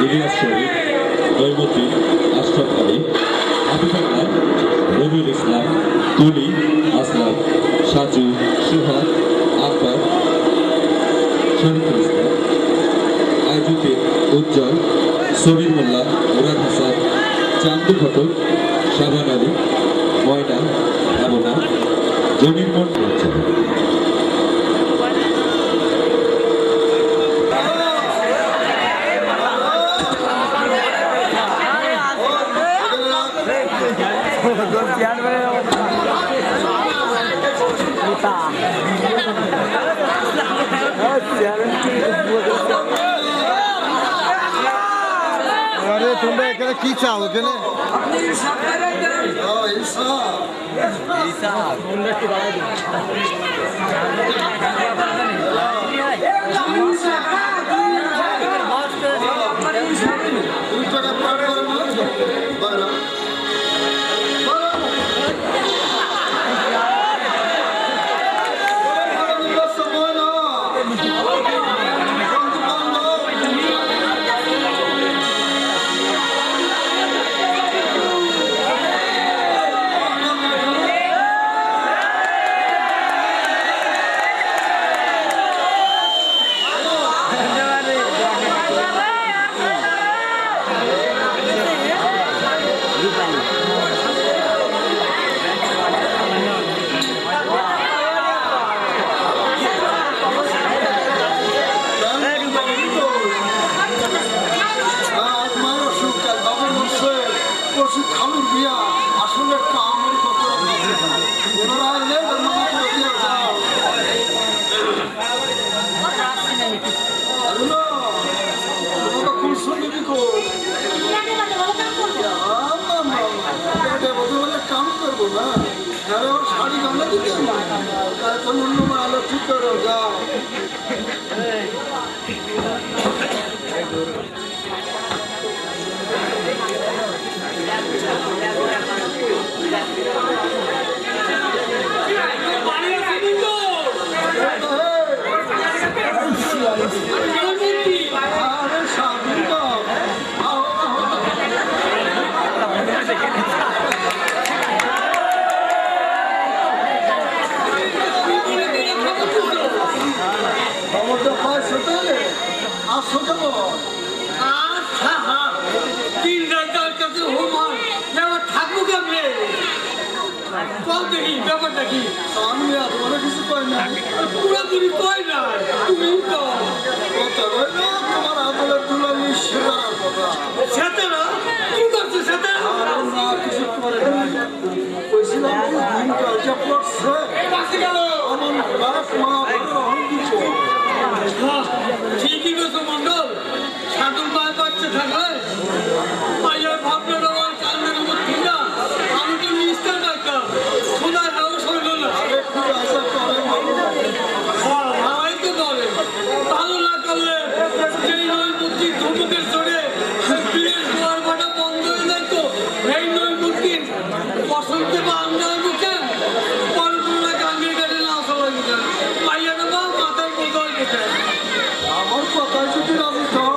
ইলিয়াস শরীফ, দৈবতী আশরাফ আলী, আবিফুল্লাহ, রবিউল ইসলাম, তুলি, আসলাম, সাজু, সুহাদ, আফতার, শরীফুল ইসলাম, আইজুদ্দিন, উজ্জ্বল, সমীর মোল্লা, মুরাদ হাসান, চান্দু ঘটক, শাবান আলী, ময়না, ভাবনা, জমির মন হচ্ছে। আরে তোমরা এখানে কি চাও এখানে খালুর বিয়া আসলে একটা আমার কথা কাম করবো না শাড়ি গানা দিতে এখন অন্য আলো ঠিক করো যাও ব্যাপারটা কি আমি তোমার কিছু কই না পুরোপুরি কই না তুমি তো তোমার আদলের দুলালি সেরার কথা সেটা না কি করছো সেটা না কিছু করে না কইছিলাম দিনটা যা পড়ছে আমার বাপ মা হন কিছু ঠিকই গেছো মন্ডল সাধুর মায়ের বাচ্চা থাকলে মায়ের ভাবনা দেওয়ার কান্নার মধ্যে না আমি তো নিস্তার পাইতাম শোনার হাওয়া শোনো না হাওয়াই তো বলে ভালো না করলে সেই নয় বুদ্ধির ধুমুকের চড়ে বিয়ের দুয়ার ভাটা বন্ধ হয়ে যায় তো এই নয় বুদ্ধির বসন্তে বা আমদার মুখে পরপুরা গাঙ্গের কাছে না সবাই গেছে পাইয়া দেবো মাথায় বোঝাই গেছে আমার কথায় যদি রাজি থাও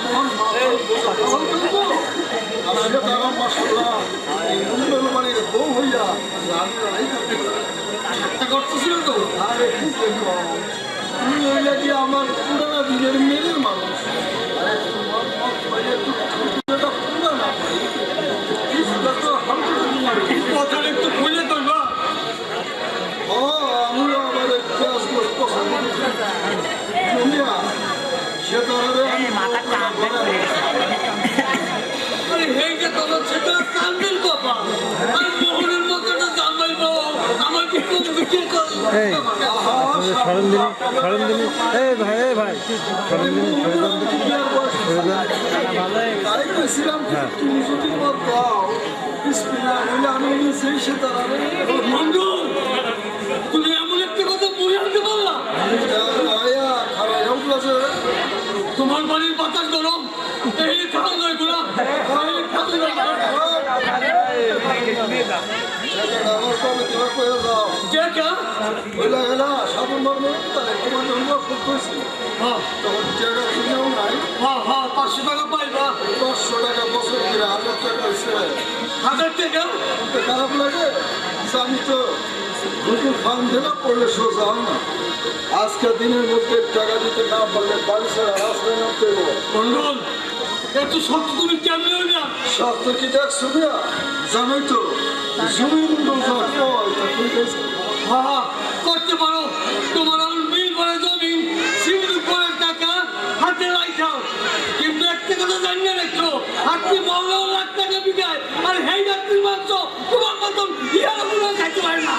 আমার মাথায় আসলে তারা মাসাল্লাহ মানে বউ হইয়া করতেছিল তো আরে কি করবো তুমি হইলে কি আমার পুরানা দিনের মেয়ের মানুষ কথাটা একটু খুলে করবা ও আমিও আমার পছন্দ সে তাহলে আমি হেঁটে তোমার সেটা কান্দের বাবা আর মোহনের মতো না জামাইবো আমার কি সরঞ্জিনী ভাই তুমি যদি দাও আমি সেই সে তারা তুমি এমন একটা কথা বলে আনতে পারলাম তোমার বাড়ির বাতাস গরম এই খাওয়া নয় গুলা সাধু মর্ম তোমার জন্য খুব খুশি তখন জায়গা কিনেও নাই হ্যাঁ হ্যাঁ 500 টাকা পাইবা 500 টাকা বছর করে 1000 টাকা হয়েছে 1000 টাকা খারাপ লাগে আমি তো নতুন ফার্ম দিলে পড়লে সোজা হয় না আজকে দিনের মধ্যে টাকা দিতে না পারলে বাড়ি ছাড়া রাস্তায় নামতে হবে মন্ডল এত সত্য তুমি কেমন না সত্য কি দেখছো দিয়া জানোই তো জমির মন্ডল হ্যাঁ করতে পারো তোমার মিল করে জমি সিন্ধু করে টাকা হাতে রাখাও কিন্তু একটা কথা জানিয়ে রাখছো আপনি বললেও লাখ টাকা বিঘায় আর হেই ডাক্তার মাংস তোমার মতন ইয়ার কোনো খাইতে পারে না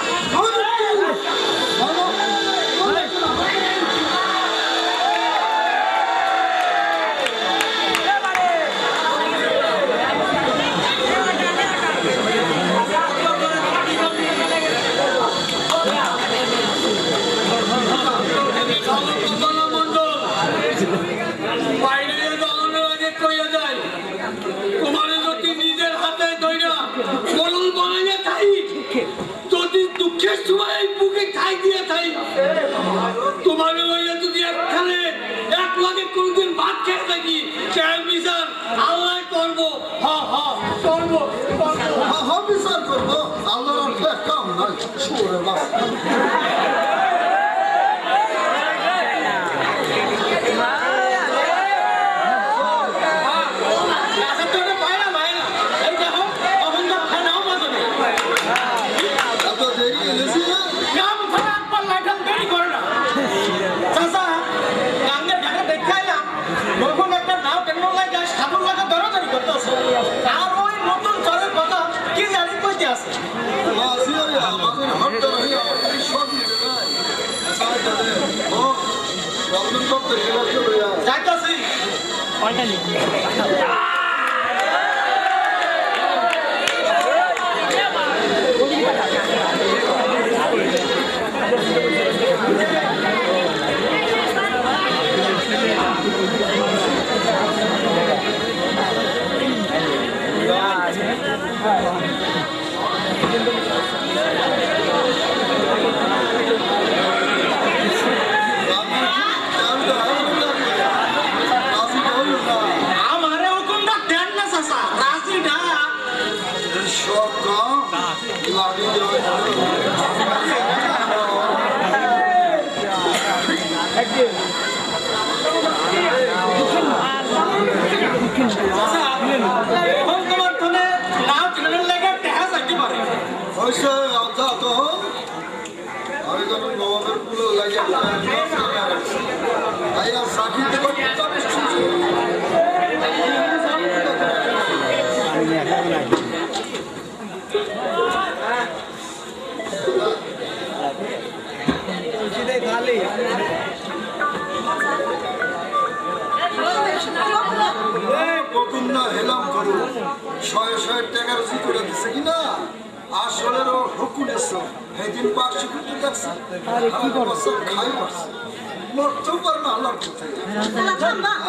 দুঃখের সময় বুকে ঠাই দিয়ে থাই তোমার লইয়া যদি একখানে 1 লাখে কোনদিন ভাত খেয়ে থাকি চার বিচার আল্লাহ করবো করবো বিচার করবো আল্লাহর কাম নাই সুরে বাচ্চা কতদিন না হেলাম করো 100 টাকার জি করে দিছে কিনা আসলে হুকুম এসো সেদিন 500 কোটি দেখছে খাই পারছে মরতেও পারে না আল্লাহর পথে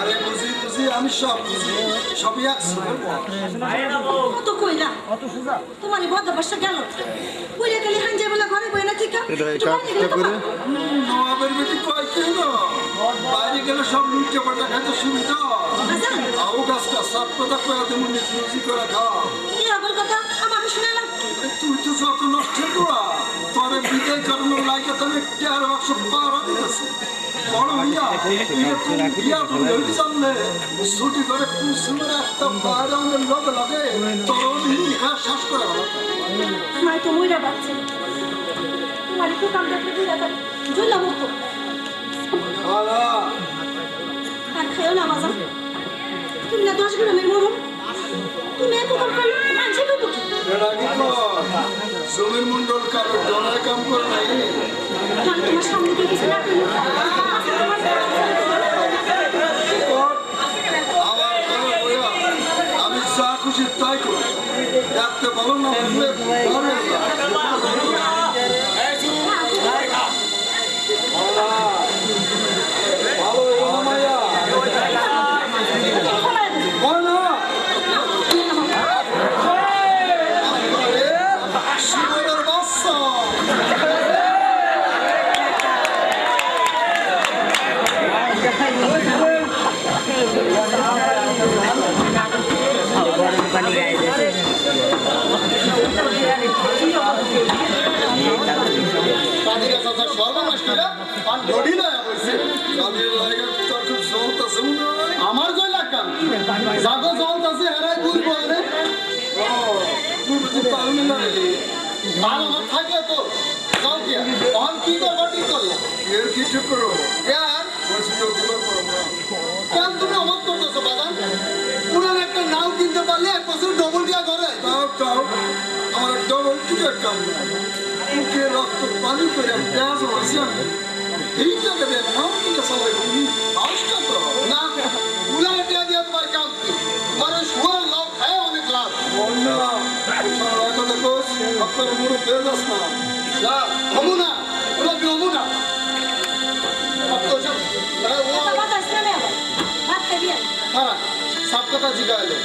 আরে বুঝি বুঝি আমি সব বুঝি সবই কত কইলা তোমার বদ বর্ষা গেল কইলে গেলে হাঞ্জে বলে ঘরে বই না ঠিক নবাবের বেটি কয় কেন বাইরে গেলে সব লুটে পাটা খাইতে সুবিধা আও গাছটা সাত কথা কয়া দেবো নিজে করে খাও কি আবল কথা আমাকে শুনালাম তুই তো যত নষ্ট করা তোরে বিদায় করানোর লাগে তুমি 11 বছর পারা দিতেছে বড় হইয়া বিয়া তুমি সামনে ছুটি করে কুসুমের একটা বাইরে আমাদের লগে লগে তোর নিখা শ্বাস করে মাই তো মইরা বাচ্চা তোমার একটু কাম দেখতে দিলা জুইলা মুক্ত আর খাইও না বাজা তুমি না 10 গ্রামের মরুন তুমি এত কাম করলে মানছে তো জমির মন্ডল কারো ডলার কাম করে নাই তোমার সামনে দিয়ে কিছু না আমি যা খুশি তাই করি দেখতে ভালো না আলির লাগা তোর খুব জলত আছে মনে হয়। আমার কই লাগাম জাগো জল আছে হেরাই বুঝবো রে ও, তুই বুঝি তাল মিলাইলি? মাল আমার থাকলে তো যাও কি অন কি করবো ঠিক করলাম এর কি ঠিক করো? কেন বলছি তো দিবার করো না। কেন তুমি অমত করতেছো বাজান পুরান একটা নাও কিনতে পারলে 1 বছর ডবল দিয়া করে তাও আমার ডবল টিকেট কাম মুখে রক্ত পানি করে পেঁয়াজ হয়েছে আমি এই টাকাতে নাম কিনে চালাই তুমি আউসটা তো না পুরান দিয়া দিয়া তোমার কাম কি মানে শুয়ার লাভ খায় অনেক লাভ বন্যা সারা কথা কোস আপনার মুড়ে পেঁয়াজ আস না না হমু না ওরা বিহমু না अब तो सब अरे वो বাবা আসছে না আবার ভাত খাবি আর हाँ सब কথা জিগাইলো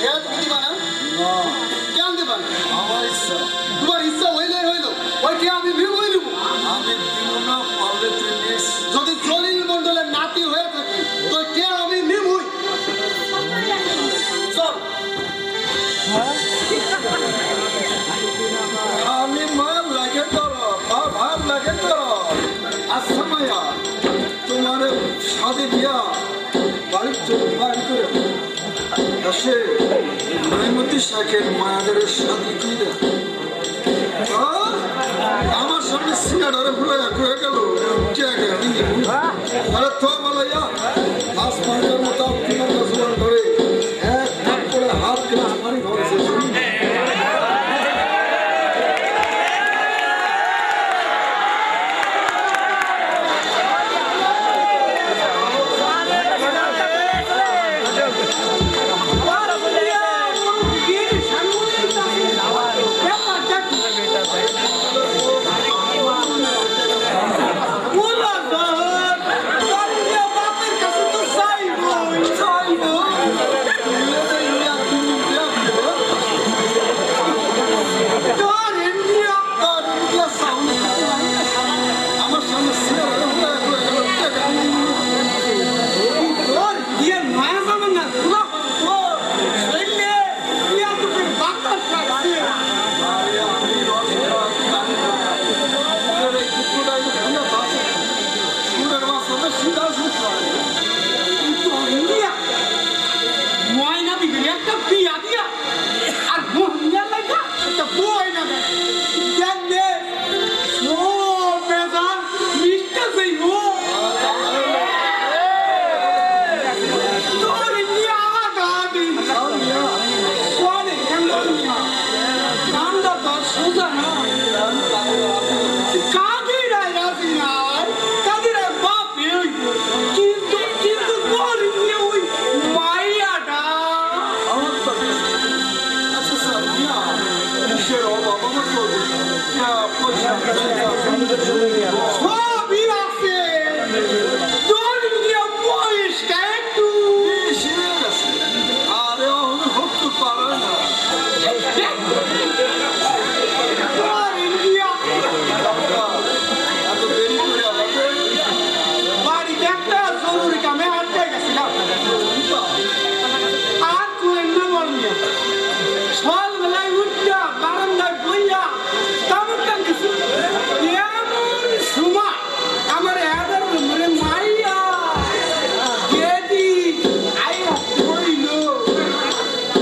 এ তুমি দিবা না না কেন দিবা না আমার ইচ্ছা তোমার ইচ্ছা হইলে হইলো ওই কি আমি বিয়ে হই নিব আমি দিব না পারলে তুই নিস যদি জলিল মন্ডলের নাতি হয়ে থাকি তো কে আমি নিবই চল আমি মার লাগে করো ভাব লাগে করো আচ্ছা মায়া তোমার সাদে দিয়া বাড়ির চোখ বাড়ি করে আসে নৈমতি শাখের মায়াদের সাথে কি দেয় আমার সামনে সিনা ধরে ভুলে হয়ে গেল আরে তো বলাইয়া আসমানের মতো আপনার জোয়ান ধরে এক হাত করে হাত কেটে মারি ধরেছে আমার সামনে সিনা ধরে ভুলে গেল ময়না বিঘে একটা বিয়া দিয়া আর মহিলা লাগা একটা বই না দেখ দে ও বেজান মিষ্টি কই গো তোর ইন্ডিয়া গাদি কোনে কেমন কান্দা তো সুজা না কাদি রাজি না কাদি রে বাপ এই কিন্তু তোর ইন্ডিয়া ওই মাইয়াটা আমার তো আচ্ছা স্যার মিয়া কিসের অভাব আমার তো পয়সা সবই আছে তোর ইন্ডিয়া বয়স একটু আরে অহন হতে পারে না তোর ইন্ডিয়া এত দেরি করে আমাদের বাড়িতে একটা জরুরি কামে হাঁটতে গেছিলাম আর তুই এমনি বলবি সকালবেলায় উঠটা বারান্দায় বইয়া তামুক টানতেছি এমন সময় আমার এদের মনে মাইয়া গেদি আইয়া কইল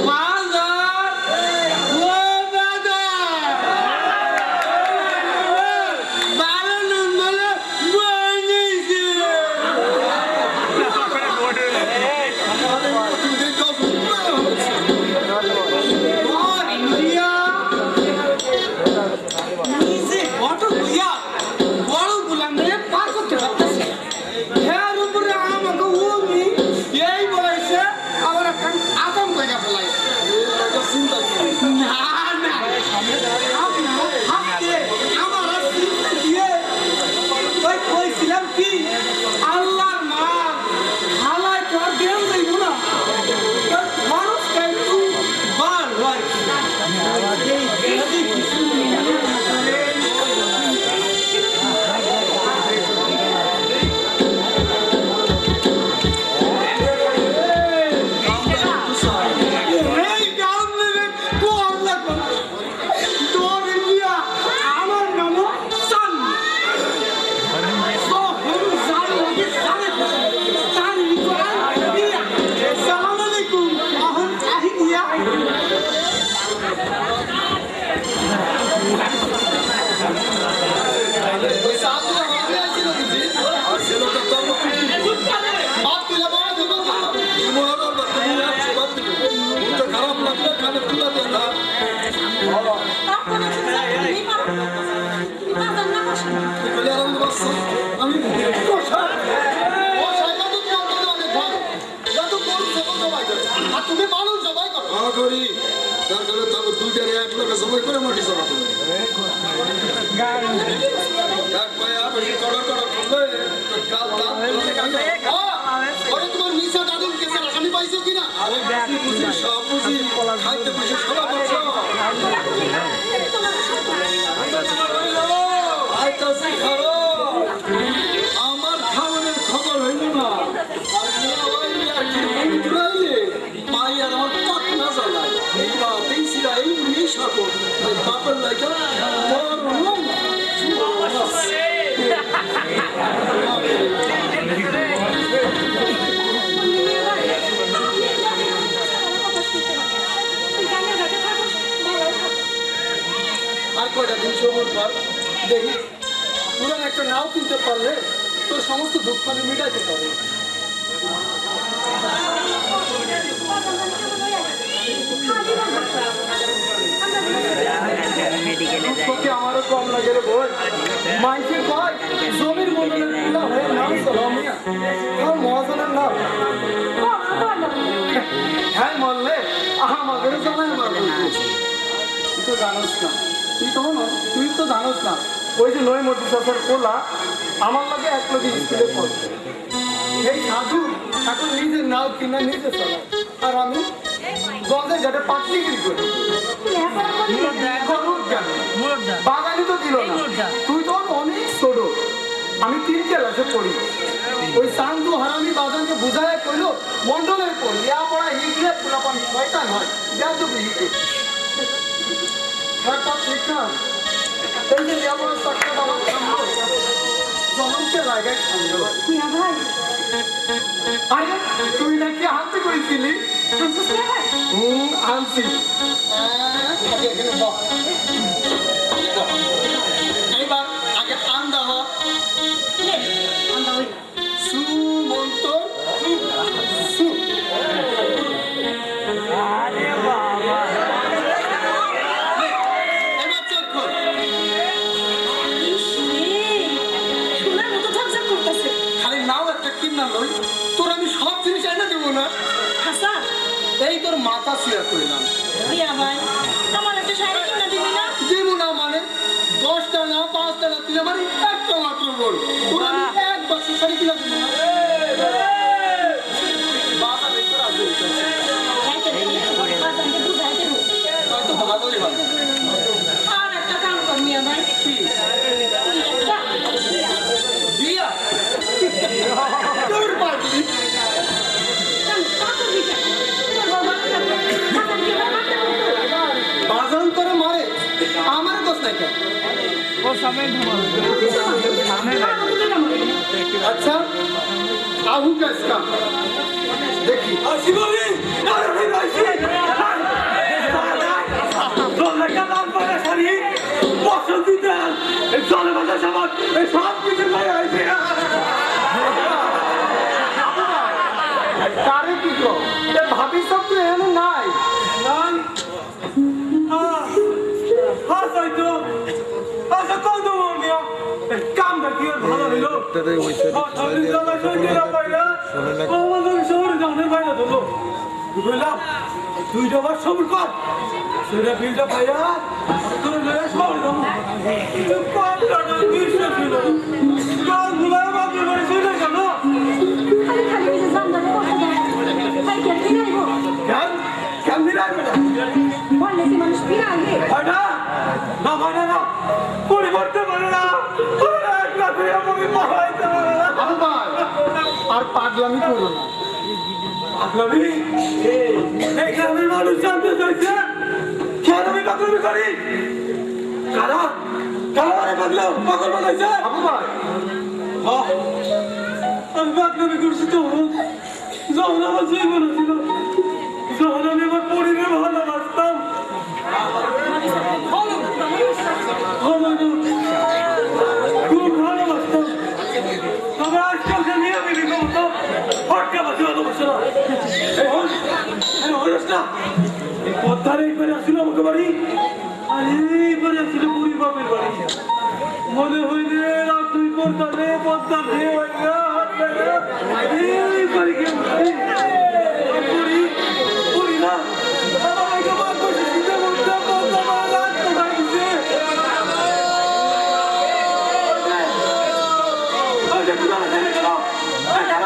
বাজার ও বাজার ভালো নম্বরে বই নিয়েছে তুমি দেখো God, India! নিজে অটো লইয়া বড় গুলামে পার করতে পারতেছে এর উপরে আমাকে ওমি এই বয়সে আবার একটা আতঙ্ক হয়ে ফেলাই চিন্তা করি না না হাতে আমার চিন্তা দিয়ে ওই কইছিলাম কি আল্লাহর মা হালাই তোর দেন দেব না তোর মানুষ কিন্তু বার হয় এই দেশে কিছু ওরে তোমার মিসা দাদুর কেসের আসামি পাইছো কিনা? আরে বুঝি বুঝি সব বুঝি খাইতে বসে সব করছো আইতাছি খারো আমার খাওয়ানোর খবর হইল না আর ওই আর কি ঘুরাইলে মাইয়ার আমার পাক না জ্বালায় এইটা দেখছিরা এই নিয়ে সাকো বাপের লাগে আর কয়টা দিন সময় পর দেখি পুরান একটা নাও কিনতে পারলে তোর সমস্ত দুঃখ আমি মিটাইতে পারবো। তোকে আমারও কম লাগে রে বই মাইকের কয় জমির মন্ডলের পুরা হয়ে নাম চলামিয়া আর মহাজনের নাম হ্যাঁ মরলে আমাদের জানাই মারবে তুই তো জানোস না তুই তো জানোস না ওই যে নয় মধ্যে চাষার কোলা আমার লাগে এক লোক স্কুলে পড়ছে এই সাধু এখন নিজের নাও কিনা নিজে চলায় আর আমি গঞ্জের ঘাটে পাটলিগিরি করি বাঙালি তো দিল না তুই তো অনেক ছোট আমি 3 ক্লাসে পড়ি ওই সান্ধু হারামি বাজানকে বুঝায় কইলো মন্ডলের পর ইয়া পড়া হিগলে পুলাপান শয়তান হয় যা তো বিহিতে ঠিক না এই যে ইয়া পড়া সাক্ষা আমার সামনে জমনকে লাগায় খামলো ভাই আরে তুই নাকি হাতে কইছিলি আনছি এইবার আগে আন্দা হ সুমন্ত সু এবার চেক কর শোনার মতো ঝকঝক করতেছে খালি নাও একটা কিনা লই তোর আমি সব জিনিস এনে দেবো না হাসান এই তোর মাথা শেয়ার করলাম রিয়া ভাই আমার একটা শাড়ি কিনে দিবি না দেবো না মানে 10টা না 5টা না তুই আমার একটা মাত্র বল তোর আমি এক বাক্স শাড়ি কিনা দেবো না বাবা দেখতে রাজি যাইতে দে বাজানকে বুঝাইতে হবে হয়তো ভালোই হবে আর একটা কাম কর মিয়া ভাই কি একটা বিয়া তোর পার্টি বাজান করে মারে আমার দোষ নাই কেন अच्छा आहू का इसका देखिए भाभी सब तो एने नाई কামটা কি আর ভালো হইলো শহরে জানের ভাই না ধরলো বুঝলাম তুই যাবার সবুর কর সেটা বিলটা পাইয়া তোর লয়ে শহরে যাবো তুই কম টাকা বিশ্বাস ছিল কাল ভুলার বাপরে বাড়ি চলে গেল খালি খালি এই যে জানদারে কথা দেয় ভাই কেন ফিরাইবো কেন ফিরাইবে না বললে কি মানুষ ফিরাইবে না না মানে না পরিবর্তন মানে না আর পাগলামি করো না পাগলামি এই গ্রামের মানুষ জানতে চাইছে কেন আমি পাগলামি করি কারা কারা মানে পাগলাম পাগল বানাইছে আপু ভাই আমি পাগলামি করছি তো যখন আমার জীবন ছিল যখন আমি আমার পরিবার ভালোবাসতাম খুব ভালোবাসতাম তবে আজকালকে নিয়ে আমি বিকমত ফটকা বাসি ভালোবাসে না এই পদ্মার এইবারে আসছিল আমাকে বাড়ি আর এইবারে আসছিল বুড়ি বাপের বাড়ি মনে হইলে রাত দুই পদ্মা রে পদ্মা রে এইবারে কে বুড়ি বুড়ি না আমার আগে বাদ বসে চিন্তা করতাম পদ্মা মারা কোথায় গেছে Hadi,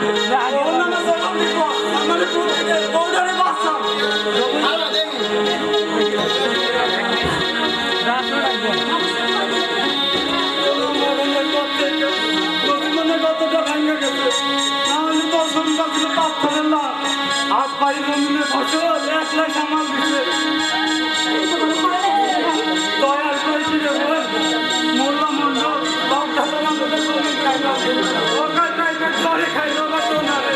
ওর নামে জবাব দিব আমার প্রতিদিন বউডারে বাচ্চা কতটা ভাঙা গেছে নাহলে তো সন্ধ্যা ছিল পাথরের না হাত পাড়ি জমিনে ফসল একলা সামাল দিচ্ছে দয়ার করে দিলে বল মোল্লা মন্ড বাপ দাদা আমাদের জমি খাইলাম ওখান খাইবে ঘরে খাইলো না তো না রে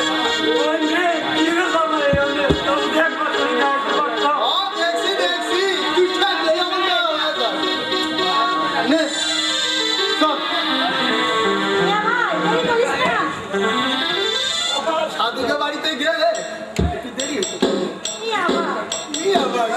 ওই নে কিনে যাবো এই হলে তোর দেখবার তুই গাইতে পারতাম দেখছি তুই থাকলে আমার নে চল সাধুকে বাড়িতে গেলে একটু দেরি হতো মিয়া ভাই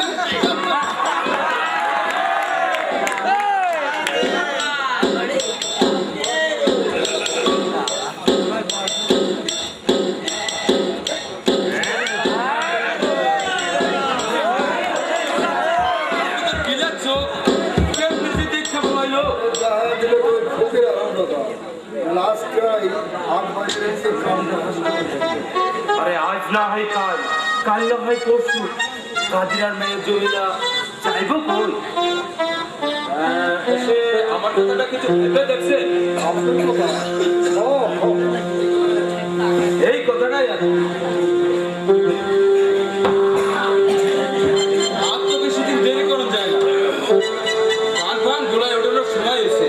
আরে আজ না হয় কাল কাল না হয় পরশু কাজিরার মেয়ে জমিনা চাইবো কই এসে আমার কথাটা কিছু ভেবে দেখছেন এই কথাটাই আছে আর তো বেশি দিন দেরি করুন যায় না গান ফান গোলায় ওঠানোর সময় এসে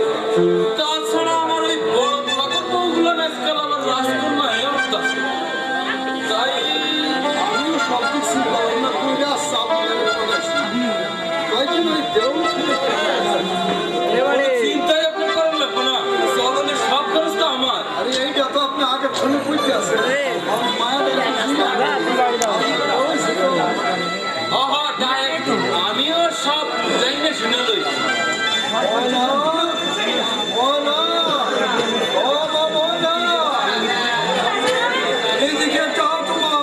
তাছাড়া আমার ওই বড় বড় বউগুলো আজকাল আমার রাজকন্যা হয়ে উঠতেছে তাই আমিও সব কিছু চিন্তা ভাবনা করে কয়েকদিন ওই দেউল চিন্তাই আপনি করেন লাগবো না চলনের সব খরচ তো আমার আরে এইটা তো আপনি আগে ফোনে বুঝতে আছে আমি তাই আমিও সব জানি শুনে লই এইদিকে যাও তোমার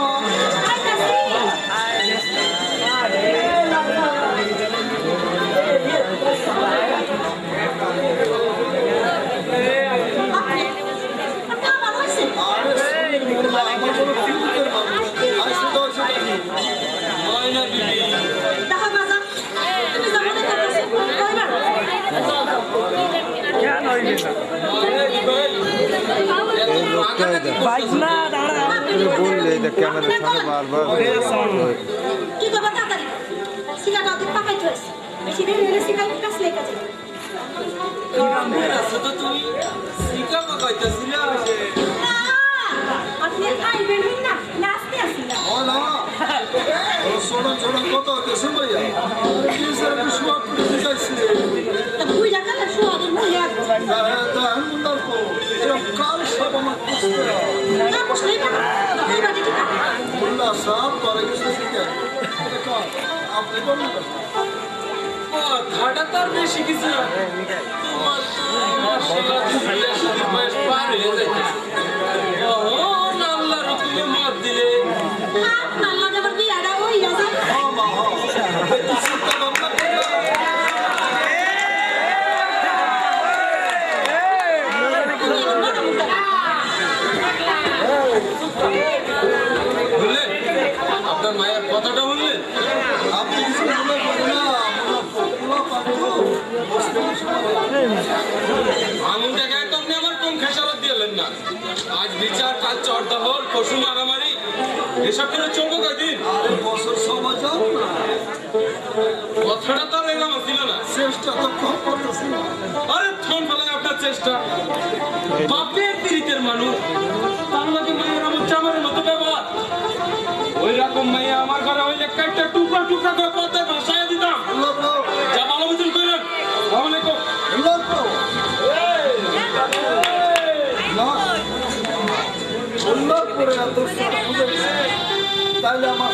ময়না বিবি বললে এটা ক্যামেরার সামনে বারবার কি করবা তাড়াতাড়ি সিগাটা অত পাকাই চলেছে বেশি দেরি হলে সিগার কাছে লেগে যাবে তো তুমি শিকা পাকাইতেছিলা আপনি খাইবেন না নাচতে আসিলা সোনা ছোড়া কত হতেছে ভাইয়া বিশ্বক করে যাইছি তা বুই জায়গা না শুয়াদের মুহে আছে এরকম কাল সব আমার পুষতে না বসলেই না এবার দেখি মোল্লা সাহেব করে গেছে শিখে আপনি বলুন কথাটা তার বেশি কিছু না তোমার মাশাআল্লাহ বয়স পার হয়ে যাইতেছে আল্লাহর হুকুমে মত দিলে আল্লাহ দেবার কি আড়া হই রাজা বুঝলেন আপনার মায়ের কথাটা বললেন আপনি কিছু মনে করেন না আঙুল দেখায় তো আপনি আমার কম খেসারত দিলেন না আজ বিচার কাজ চড়দহল পশু মারামারি এসব করে চলবো কয়দিন বছর সময় যাও না কথাটা তো আর এরকম ছিল না চেষ্টা তো কম করতেছি না আরে থন ফেলায় আপনার চেষ্টা বাপের পীড়িতের মানুষ তার লাগে মায়ের আমার চামারের মতো ব্যবহার ওই রকম মেয়ে আমার ঘরে হইলে একটা টুকরা টুকরা করে পথে ভাসায় দিতাম যা ভালো মতন করেন আসসালামু আলাইকুম তাহলে আমার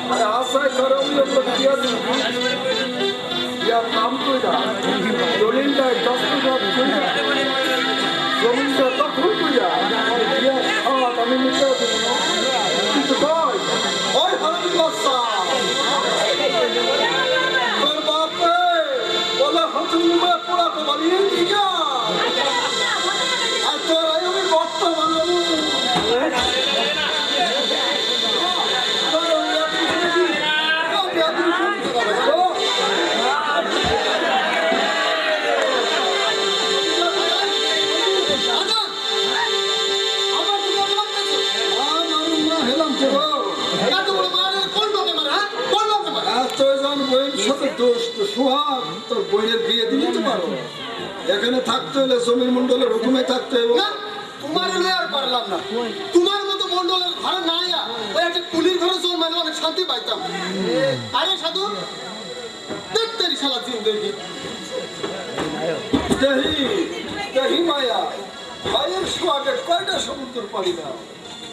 আরে আশায় করো নাম কইরা দলিলটা 10 টাকা জমিটা তখন কইরা আমি নিতে কিন্তু ওই হারামি বাচ্চা পালিয়ে দিকা আর তোর আমি বর্তা বানাবো সোহাগ তোর বইয়ের বিয়ে দিলে তো পারো এখানে থাকতে হলে জমির মন্ডলের হুকুমে থাকতে হবে না তোমার হলে আর পারলাম না তোমার মতো মন্ডলের ঘরে না আয়া ওই একটা কুলির ঘরে জন্মালে অনেক শান্তি পাইতাম আরে সাধু দেখতে শালা জিন্দেগি দেহি মায়া ভাইয়ের সোহাগে কয়টা সমুদ্র পারি না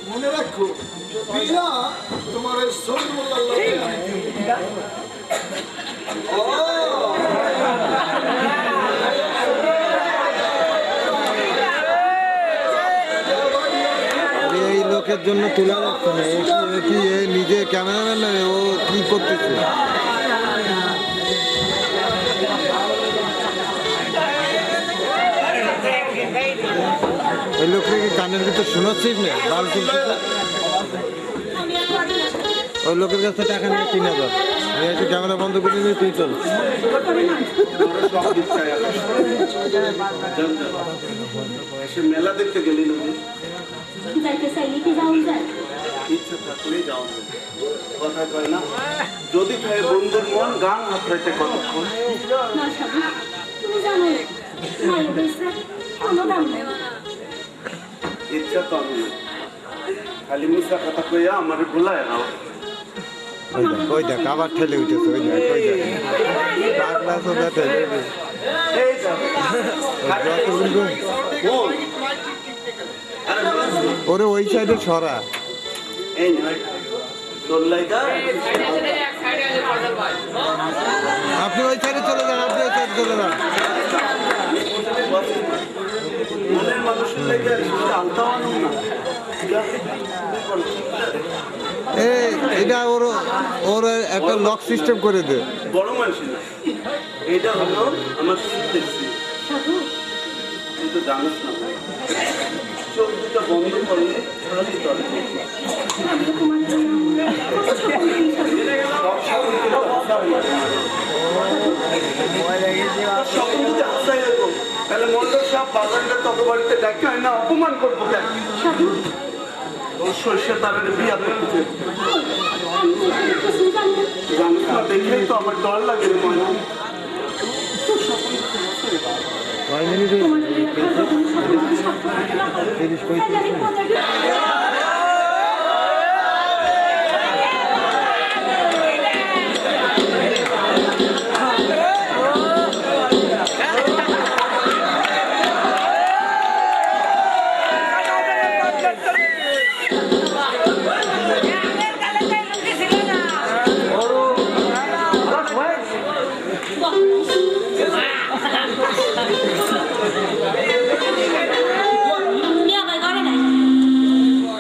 মনে রাখো বিয়া তোমার ওই জমির মোল্লার লগে এই লোকের জন্য তুলে রাখছে না কি নিজে ক্যামেরাম্যান না ও কি করতেছে ওই লোকটা কি কানের ভিতর শোনাচ্ছিস না বাল তুলতেছে আমি আর পারি না ওই লোকের কাছে টাকা নিয়ে 3000 একটু ক্যামেরা বন্ধ করে নিয়ে তুই চল মেলা দেখতে গেলি না যাইতে চাইলে কি যাওয়া যায় ইচ্ছা থাকলেই যাও কথা কয় না যদি খায় বন্ধুর মন গান হাত হইতে কতক্ষণ না সাধু তুমি জানো মায়ের পয়সা কোনো দাম নেই ইচ্ছা তো আমি না। খালি মিশা কথা কইয়া আমার ভুলায় নাও ওই দেখ আবার ঠেলে উঠেছে ওই দেখ পাগলা সোজা ঠেলে এই যা কোন ওরে ওই সাইডে সরা এই না তোর লাইগা আপনি ওই সাইডে চলে যান আপনি ওই সাইডে চলে যান মনের মানুষের লাইগা আলতা আনো না এটা ওর ওর একটা লক সিস্টেম করে দে বড় মানুষ না এটা হলো আমার দেখছি সাধু তুই তো জানিস না চোখ দুটো বন্ধ করলে সারাদিন চলে আমি তো তোমার জন্য কত সব স্বপ্ন যদি হাসাই দেবো তাহলে মন্ডল সাহেব বাজারটা তত বাড়িতে ডাকে হয় না অপমান করবো কেন সাধু ওর সর্ষে তারের বিয়া করতেছে আমি কিছু জানি না জানিস না দেখলেই তো আমার ডর লাগে রে ময়না কয় মিনিট তোমার যদি একটা রকম স্বপ্ন তাহলে আমি কোথায়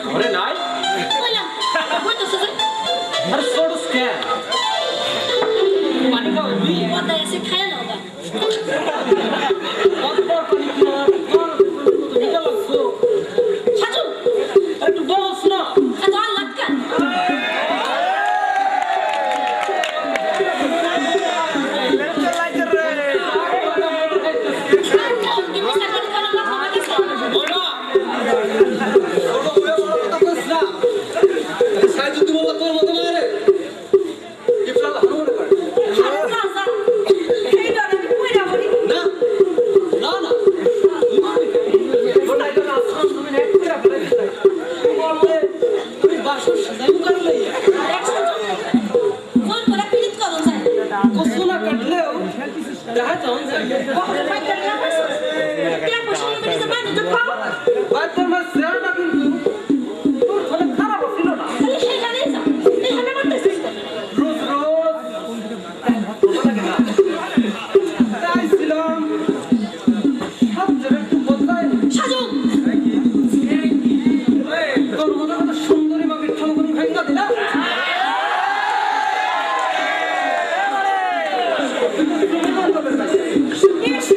ঘরে নাই আর ছোট স্ক্যান পানি খাও কতবার পানি খাও লাগছো একটু বলছ না সুন্দরী মাগের ঠাকুর ভেঙ্গা দিলা Yes,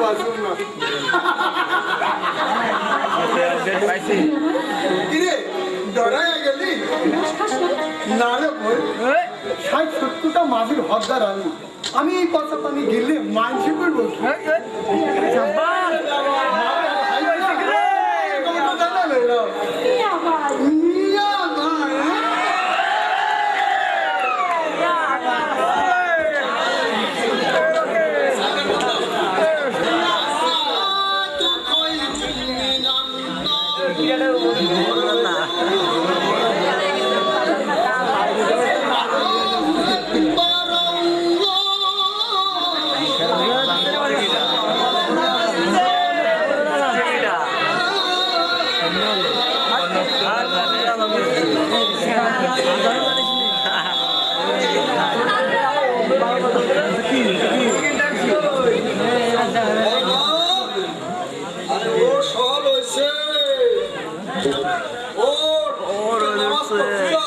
বাঁচুন না। কিরে ডরাইয়া গেলি? না রে বই, 60-70টা মাঝির হদ্দার আমি এই কথা পানি গেলে মানসি করবো। আরে ও সল হয়েছে ও নামাজ পড়ছিয়া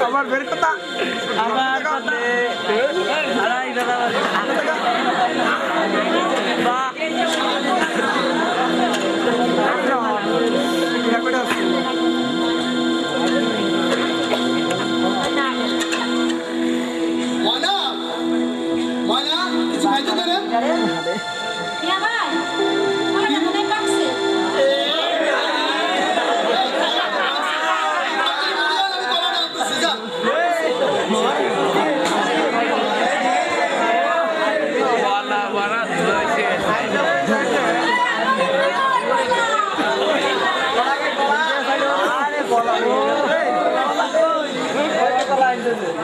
আমার বের কথা আমার কিছু খাইতে দেন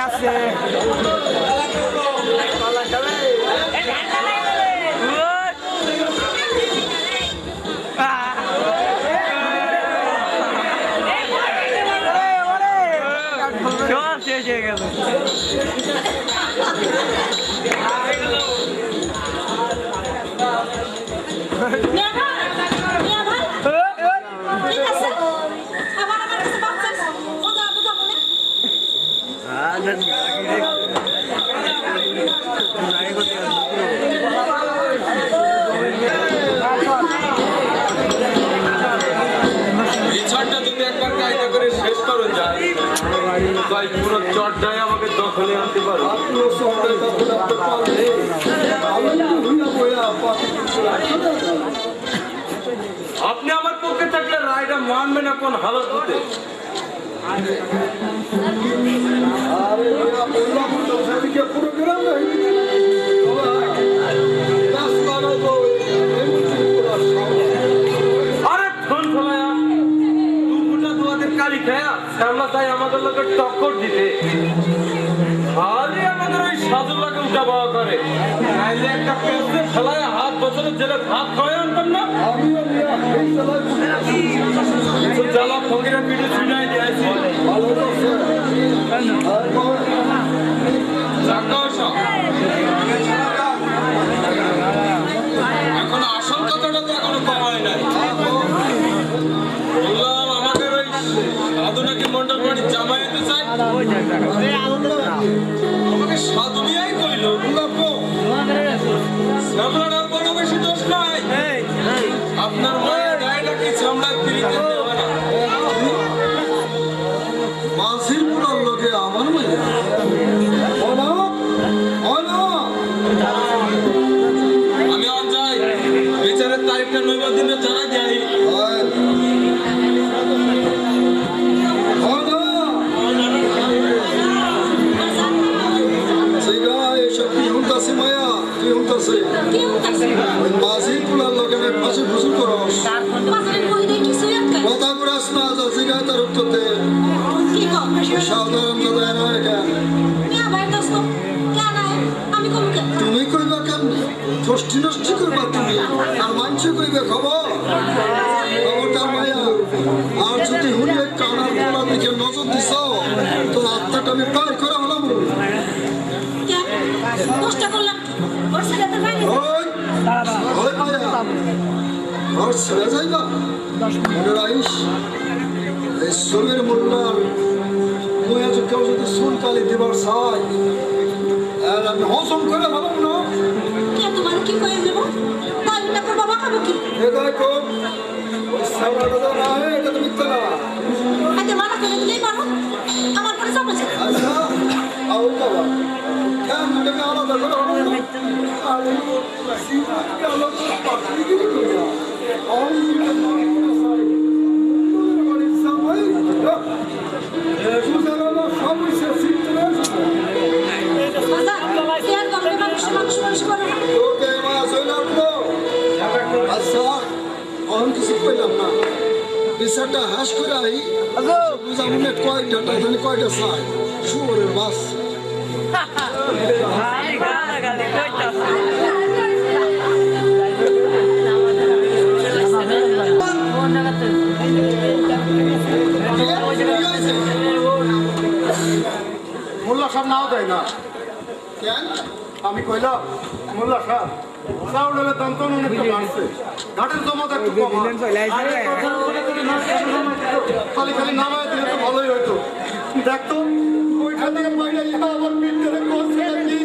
আছে শেষ হয়ে গেল ছাড়টা যদি একবার কায়দা করে শেষ করো যায় ভাই পুরো চটটাই আমাকে দখলে আনতে পারো আপনি আমার মুখে থাকলে রায়টা মানবে না কোন হালত হতে। আরে এরা বললাম তো সেদিকে পুরো গ্রাম নাই গাছ লাগাবো এই মুসলিম পুরা আরে ফোন ফলায়া দুপুরটা দুয়াদের কালি খায়া শ্যামলা তাই আমাদের লোকের টক্কর দিতে খালি আমাদের ওই সাধুলাকে উঠা পাওয়া করে, নাইলে একটা পেঁচে ফেলায় হাত বছরের জেলে ভাত খাওয়াই আনতাম না। আমিও নিয়ে এই চালাই তো জ্বালা ফকিরা পিঠে ছুটাই দিয়েছি। ভালো আছে আর এখন আসল কথাটা তো এখনো কমায় নাই। বললাম আমাদের ওই সাধু নাকি মন্ডল বাড়ির জামাই হতে চায়, আমাকে সাধু নিয়েই কইল শ্যামলার কোনো বেশি দোষ নাই, আপনার মায়ের গায়ে নাকি চামড়ার পিড়িতে দেবে না। মাঝির পুরার লোকে আমার মাইয়া আমি আর যাই, বিচারের তারিখটা নৈবার দিনে জানাই যাই। এসব কি হুমতাছে মায়া কি হুমতাছে কি হইতাছে মাঝির পুরার লোকে পাশে ফুসু করস বাজারে কই দেই কিছু একটা কথা করাস না যাচ্ছি গায়ে তার উত্তরতে কি কর সাধারণ দাদা না কেন মিয়া ভাই দোস্ত কেন আমি কম কে তুমি কইবা কেমনি ষষ্ঠী নষ্টি করবা তুমি আর মানুষ কইবে খবরটা মায়া আর যদি হুনে কানার পোলা দিকে নজর দিছ তোর আত্মাটা আমি পার করে হলাম কেন কষ্ট করলাম ওর ছেলেটা বাইরে ওই ওই মায়া ঘর ছেড়ে যাইবা মনে রাখিস এই সোমের মোল্লার মুয়া কেউ যদি সুন কালি দিবার চাই আর আমি হজম করে ভালো না কে তোমার কি কই দেব তাই না করব বাবা কি এ দেখো ওই সামরাটা না এটা তুমি মিথ্যা না আগে মানা করে দিলেই পারো আমার পরে চাপ আছে আচ্ছা আও বাবা কেন এটাকে আলাদা করে হলো না আরে সিমাকে আলাদা পাঠিয়ে দিলি না বাজার শেয়ার করবে মানুষ করে কিছু কইলাম না বিচারটা হাস করে আই বুঝাবো না কয়টা চাই শুয়োরের বাস মোল্লা সাহেব নাও দেয় না কেন আমি কইলাম মোল্লা সাহেব চাউলের দাম তো অনেক বাড়ছে ঘাটের জমাটা একটু কম খালি খালি নামায় দিলে তো ভালোই হইতো দেখতো ওইখান থেকে পয়লা ইহা আবার পিঠ করে করছে নাকি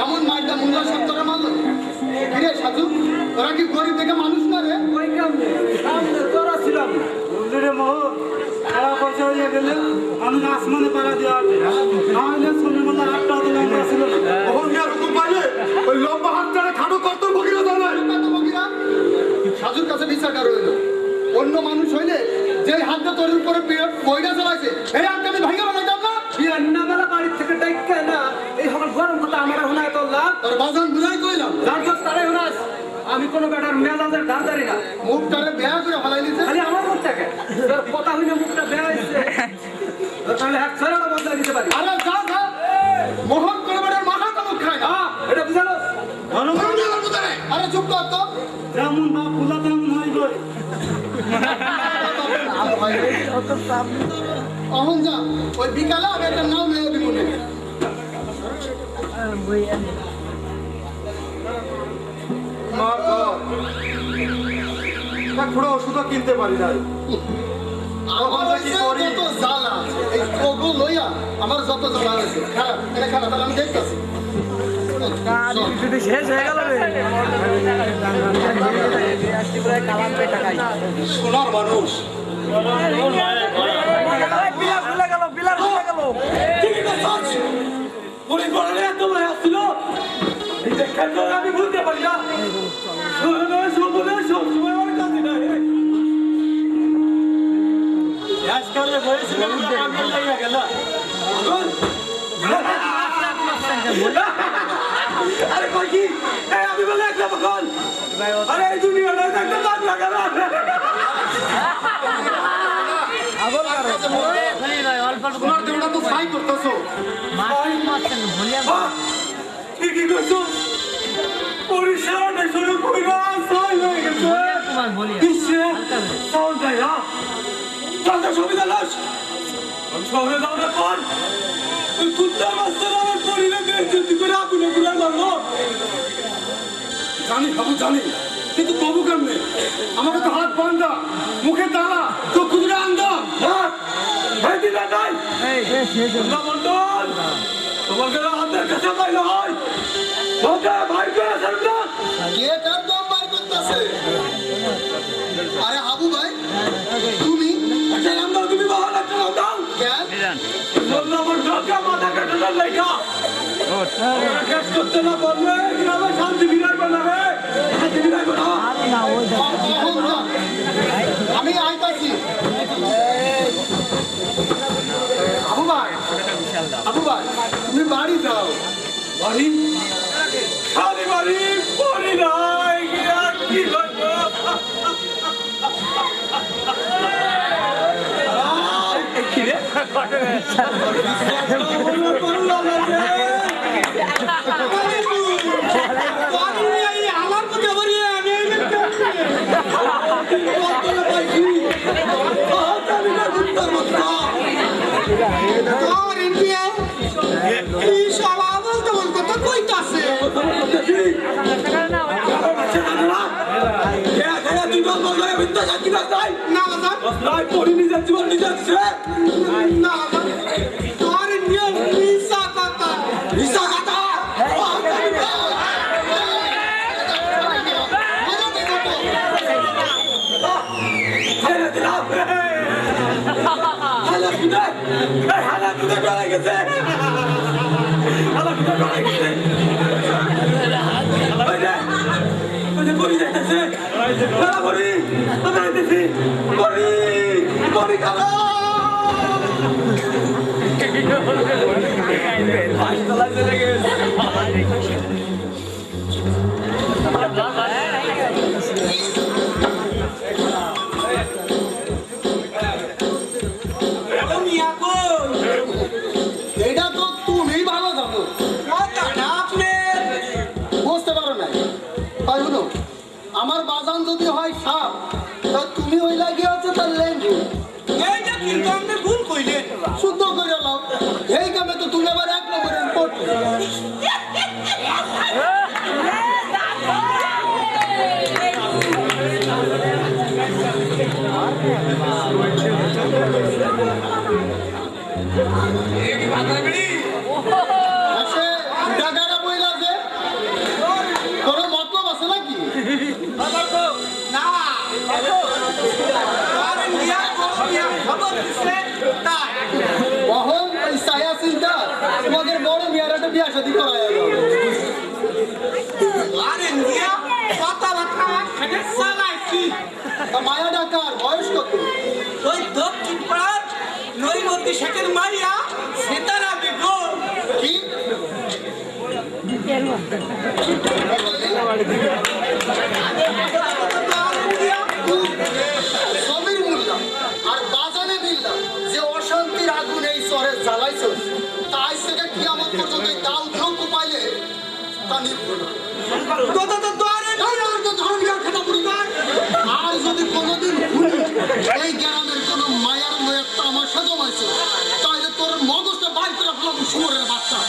এমন মাইটা মুন্ডা সপ্তাহে মারলো কিরে সাধু তোরা কি গরিব থেকে মানুষ না রে তোরা ছিলাম রে মোহন সারা পয়সা হয়ে গেলে আমি আসমানে পাড়া দেওয়া নাহলে সোনের মধ্যে আটটা হতো লম্বা ছিল ওখান দিয়ে রকম পাইলে ওই লম্বা হাতটারে খাটো করতো বকিরা জানাই সাধুর কাছে বিচারটা রইল অন্য মানুষ হইলে যে হাতটা তোর উপরে বইটা চালাইছে এই হাতটা আমি ভাঙা বানাইতাম না বিয়ান্নাবেলা বাড়ির থেকে ডাইকা না এই সকল গরম কথা আমার হোনায় তোল্লাম তোর বাজান বুঝাই কইলাম যার দোষ তারাই হোনাস আমি কোনো বেটার মেজাজের ধান্দারি না মুখটারে বেয়া করে ফেলাই দিছে খালি আমার মুখটাকে তোর কথা হইলে মুখটা বেয়া হয়েছে তাহলে এক ছাড়াটা বদলা দিতে পারি আরে যা যা মোহন করে বেটার মাথা তো মুখ খায় না এটা বুঝালো আরে চুপ কর তো যেমন বাপ ফুলা তেমন হয়ে গই অহন যা ওই বিকালে আমি একটা নাম মেয়ে দিব খুঁড়ো ওষুধও কিনতে পারি না আমার যত জ্বালা এই ওগো লইয়া আমার যত জ্বালা আছে খারাপ এটা খারাপ তাহলে আমি দেখতেছি শেষ হয়ে গেল সোনার মানুষ আমি বলতে পারি না সবসময় আমার কাছে না আরে কই কি এই আমি বলে একটা পাগল আরে এই দুনিয়াটা একটা দাগ লাগানো তোমার দেবটা তো ফাই করতেছো কি কি করছো পরিষ্কার শুরু কইরা সাই হয়ে গেছে কিসে সাউন্ড দেয় না তাহলে সুবিধা লাস আমি শহরে যাওয়ার পর ওই কুত্তা মাস্টার আমার পরিলে বেইজ্জতি করে আগুনে পুড়ে মারলো জানি বাবু জানি কিন্তু তবু কেমনে আমাকে তো হাত বান্ধা মুখে তালা চক্ষু দুটো আন্ধা এই দিলা নাই না মন্ডল তোমাকে হাতের কাছে পাইলো হয় তোকে ভাই করে সামনে কে কার দম বার করতেছে? আরে হাবু ভাই তুমি একটা নাম্বার তুমি বাবা একটা দাও কেন? বললো আমার ঢাকা মাথা কেটে দেন লেখা ওরা কাজ করতে না পারলে গ্রামে শান্তি বিরাইবে না রে শান্তি বিরাইবে না আমি আইতাছি। হাবু ভাই হাবু ভাই তুমি বাড়ি যাও। বাড়ি খালি বাড়ি পড়ি নাই গিয়া কি করবো কি রে আমার কথা বলি আমি এটা তো তুমি ভালো জানো, বুঝতে পারো না। তাই হলো আমার বাজান যদি হয় সাপ, তা তুমি ওই লাগিয়ে হচ্ছে তার লেঙ্গু। কিন্তু আপনি ভুল কইলেন শুদ্ধ করে লাও, এই কামে তো তুমি আবার এক নম্বরের রিপোর্ট। কোনো মতলব আছে নাকি? বহন ওই ছায়া চিন্তা তোমাদের বড় মেয়ের একটা বিয়া শাদী করায় মায়া ডাকার বয়স কত? ওই দক্ষিণ পাড়ার নৈমতি শেখের মারিয়া সেতারা বেগম কি সমীর মোল্লা আর বাজানে বিল্লা যে অশান্তির আগুন এই শহরে জ্বালাইছ, তাই থেকে কিয়ামত পর্যন্ত দাও ধ্বংস পাইলে তা নির্ভর আর যদি কোনোদিন এই গ্রামের কোন মায়ার মেয়ের তামাশা জমাইছে, তাহলে তোর মগজটা বাইর করে ফেলাম শুয়োরের বাচ্চা।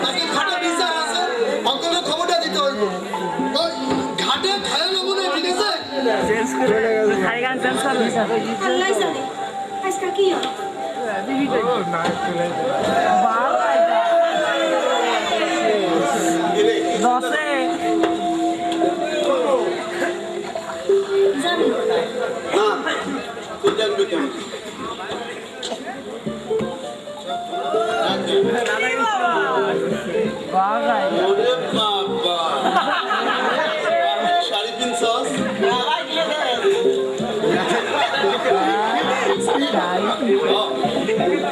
নাকি ঘাটে বিচার আছে, অন্তত খবরটা দিতে হইব। ওই ঘাটে খেয়াল মনে ঠিক আছে। আল্লাহ জানে আজকাল কি হয় জানি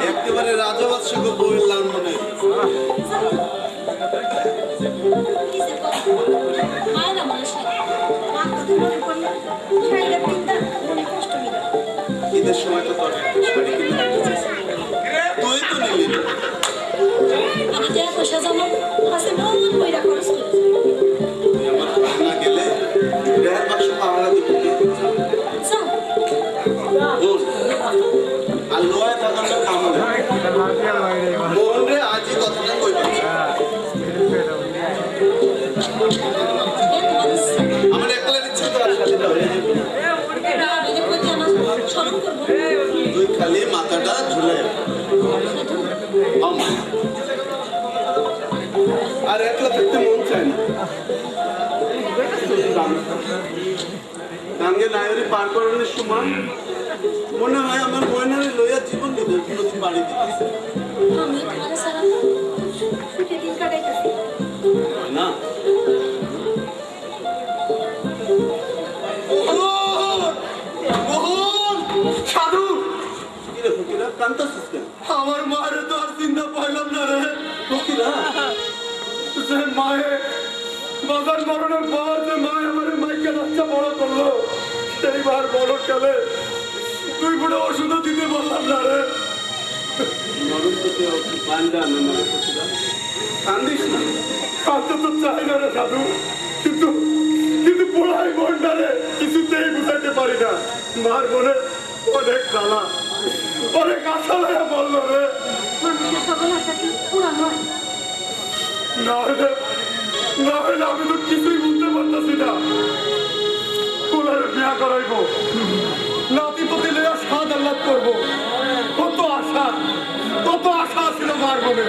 একেবারে রাজবাদশাহ বউয়ের লন্ডনে মায়েরা মানুষের মা কথা মনে পড়লে শাড়িটা পিনটা মনে কষ্ট মিলে ঈদের সময় তো তোর শাড়ি কিনে তুই তো নিলি না। আমি যে পয়সা জমা হাসে মন বইরা খরচ করি আমার ঘরে না গেলে দেড় বাক্স পাওয়া দিবি যাও আর লোয়া থাকার কাম মোহন রে আজই কথাটা কইবা আমার একলা ইচ্ছে তো আর সাথে হয়ে যাবে তুই খালি মাথাটা ঝুলে আর একলা থাকতে মন চায় না গাঙ্গে নায়রি পার করানোর সময় মনে হয় আমার ময়নারে লইয়া জীবন দিতে নদী বাড়ি দিতেছে আমি তোমার সারা সুখে দিন কাটাইতেছি না সাধু কি রে ফকিরা কান্তাছিস কেন আমার মায়ের তো আর চিন্তা পাইলাম না রে ফকিরা সে মায়ে বাজার মরণের পর যে মায়ে আমার মাইকে বাচ্চা বড় করলো সেইবার বড় কালে তুই বুড়ো ওষুধও দিতে বললাম না রে মরণ তোকে বান্ধা না মানে ফকিরা কান্দিস না কাঁদতে তো চাই না রে সাধু কিন্তু কিন্তু পোড়াই মনটা রে কিছুতেই বুঝাইতে পারি না মার মনে অনেক জ্বালা অনেক আশা লয়া বললো রে মানুষের সকল আশা কি পুরা নয় না হলে না হলে আমি তো কিছুই বুঝতে পারতাছি না কোলারে বিয়া করাইবো নাতিপতি লইয়া স্বাদ আহ্লাদ করবো কত আশা ছিল মার মনে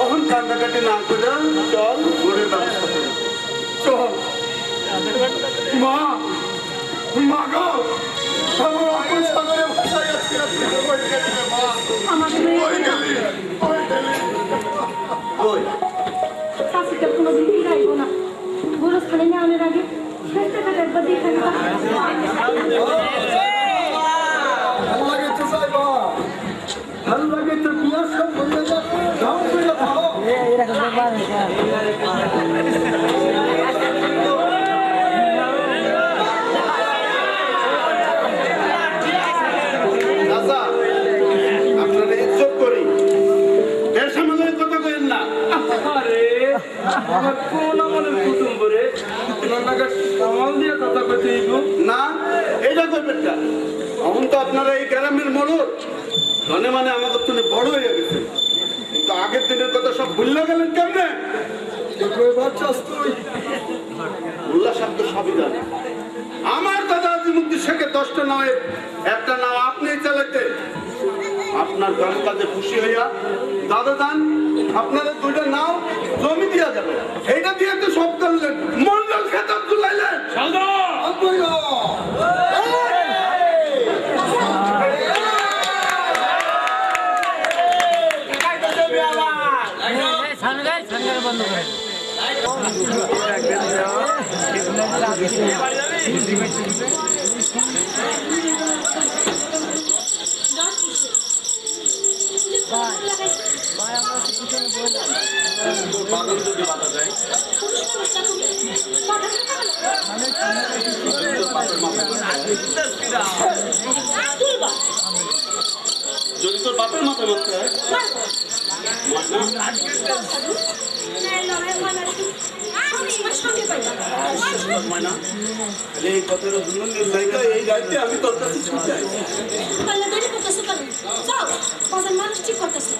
অহন কান্দাকাটি না করে চল ঘুরে ব্যবস্থা করি চল মা মা গো আমার আপন সাগরে ভাষায় আজকে আমাকে ওই গেলি ওই কাছে কোনোদিন ফিরাইব না গোরস্থানে নেওয়ানোর আগে একটা একবার দেখে ভালো লাগে তো যাইবা ভালো লাগে তো বিয়া সব বলে যা গাও করে দাও দাদা আপনারা ইজ্জত করি এর সামনে কথা কইেন না আরে আমার কোন আমলের কুটুম্ব রে ওনার নাকি সামাল দিয়ে কথা কইতে হইব না এইটা কইবেন না এখন তো আপনারা এই গ্রামের মরদ ধনে মানে আমাদের তুমি বড় হয়ে গেছে কিন্তু আগের দিনের কথা সব ভুললে গেলেন কেমনে বাচ্চাস তুই মোল্লা সাহেব তো সবই জানে আমার দাদা আজিমুদ্দিন শেখের 10টা নয় একটা নাও আপনি চালাতে আপনার কাম কাজে খুশি হইয়া দাদা দান আপনারা 2টা নাও জমি দিয়া যাবে এইটা দিয়ে তো সব করলেন মন্ডল খেতাব তুলাইলেন বাগান যদি বাধা যায় যদি তোর বাপের মাথায় মারতে হয় ময়না এই কথাটা দুর্নীতির জায়গা এই গাড়িতে আমি তোর কাছে ছুটে আসি মানুষ ঠিক করতেছে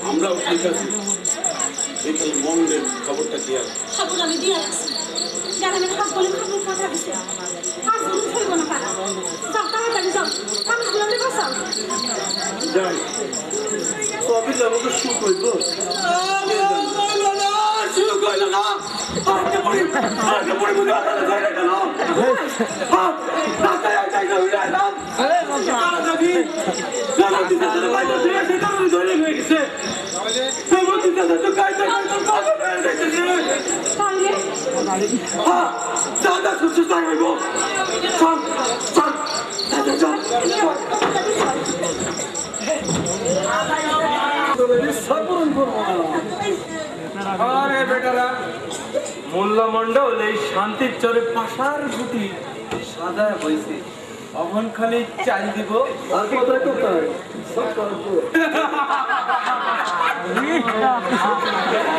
আমরাও ঠিক আছি এখানে মন্ডের খবরটা দিয়ে খবর আমি দিয়ে রাখছি গ্রামের সব বলে খবর কথা দিছে আর ভুল হইব না পারা যাও তাড়াতাড়ি যাও কাগজগুলো নিয়ে বসাও যাই কবে যাবো তো শুরু করবো শুরু করলো না আজকে পরে মনে হয় কেন রাস্তায় এক জায়গায় উড়ে এলাম যদি ধরে হয়ে গেছে দাদা সুস্থ হইব বেটারা মোল্লা মন্ডল এই শান্তির চরে পাশার গুটি সাজায় বইছে অমন খালি চাল দিব আর কোথায় কোথায় সব করো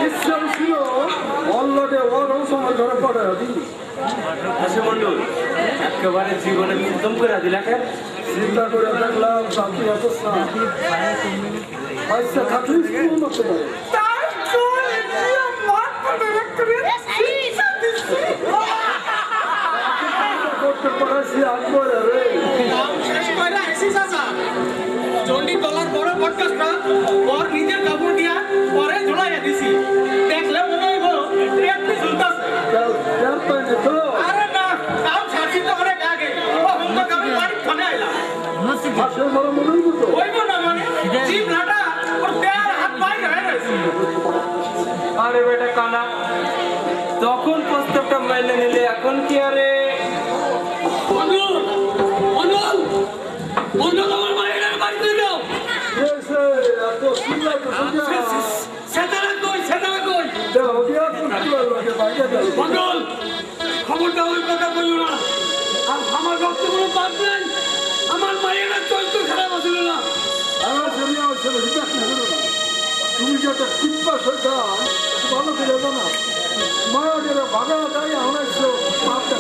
ইচ্ছা ছিল অল্লটে ওর সময় ধরে পড়ে দিন হাসি মন্ডল একেবারে জীবনে উদ্যম করে দিলা কেন চিন্তা করে দেখলাম শান্তি এত পয়সা থাকলে স্কুল করতে পারে করতে পারাছি আকবর রে চন্ডী তলার বড় পডকাস্টটা ওর নিজের কাপড় দিয়া পরে ঝুলাইয়া দিছি দেখলে মনে হইব একটি ঝুলতাছে কেন পাইনি তো আরে না কাম ছাড়ছি তো অনেক আগে ও হুমকা কামি বাড়ি থানে আইলাম হাসের বড় মনে হইব তো হইব না মানে জিভ লাটা ওর পেয়ার হাত বাইরে হয়ে রয়েছে আরে বেটা কানা তখন প্রস্তাবটা মাইনে নিলে এখন কি আরে মন্ডল আমার মায়ের বাড়িতে যাও এত সুন্দর সেতারা কই যাও দিয়া কোন লাগে বাইরে যাও মন্ডল খবরটা ওই কথা কইও না আর আমার রক্তগুলো বাদ দেন আমার মায়ের চরিত্র খারাপ আছিল না আমার জন্য আমার ছেলে হিসাব না তুমি যে একটা টিপ্পা সইতা ভালো করে জানা মায়া যেটা ভাগা যায় অনেকশো পাঁচটা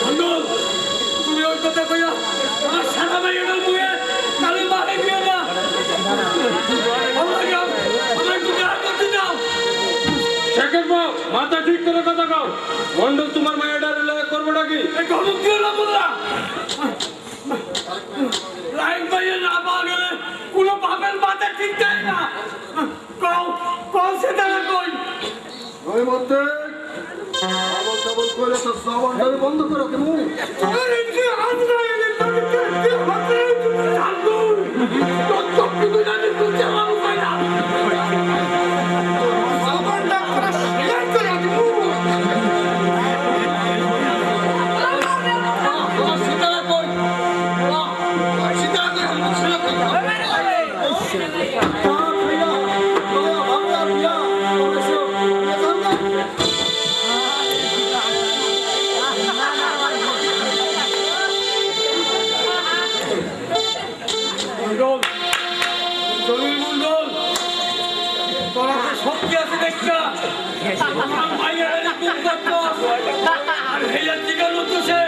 মন্ডল তুমি ওই কথা কইয়া আমার সাদা মায়ের মুয়ে কালে মারে দিও না আমার একটু দেখা করতে দাও শেখের বাবু মাথা ঠিক করে কথা কও মন্ডল তোমার মায়ের লয়ে করবোটা কি এই খবর দিও না বললা লাইন পাইয়ে না পাওয়া গেলে কোনো বাপের মাথা ঠিক যায় না কও সেতারা কই ওই মধ্যে আবল তাবল করে তো জবানটাকে বন্ধ করে কেমন আরে কি আজরা এলে তুমি কে হাতে তুমি জানো তো তুমি জানো তো জানো না জবানটা করে শেয়ার করে দিমু সেতারা কই সেতারা কই সেতারা কই মন্ডল জমির মন্ডল তোরা তো শক্তি আছে দেখা আমার মায়ের আর হেয়ার দিকে লুটছে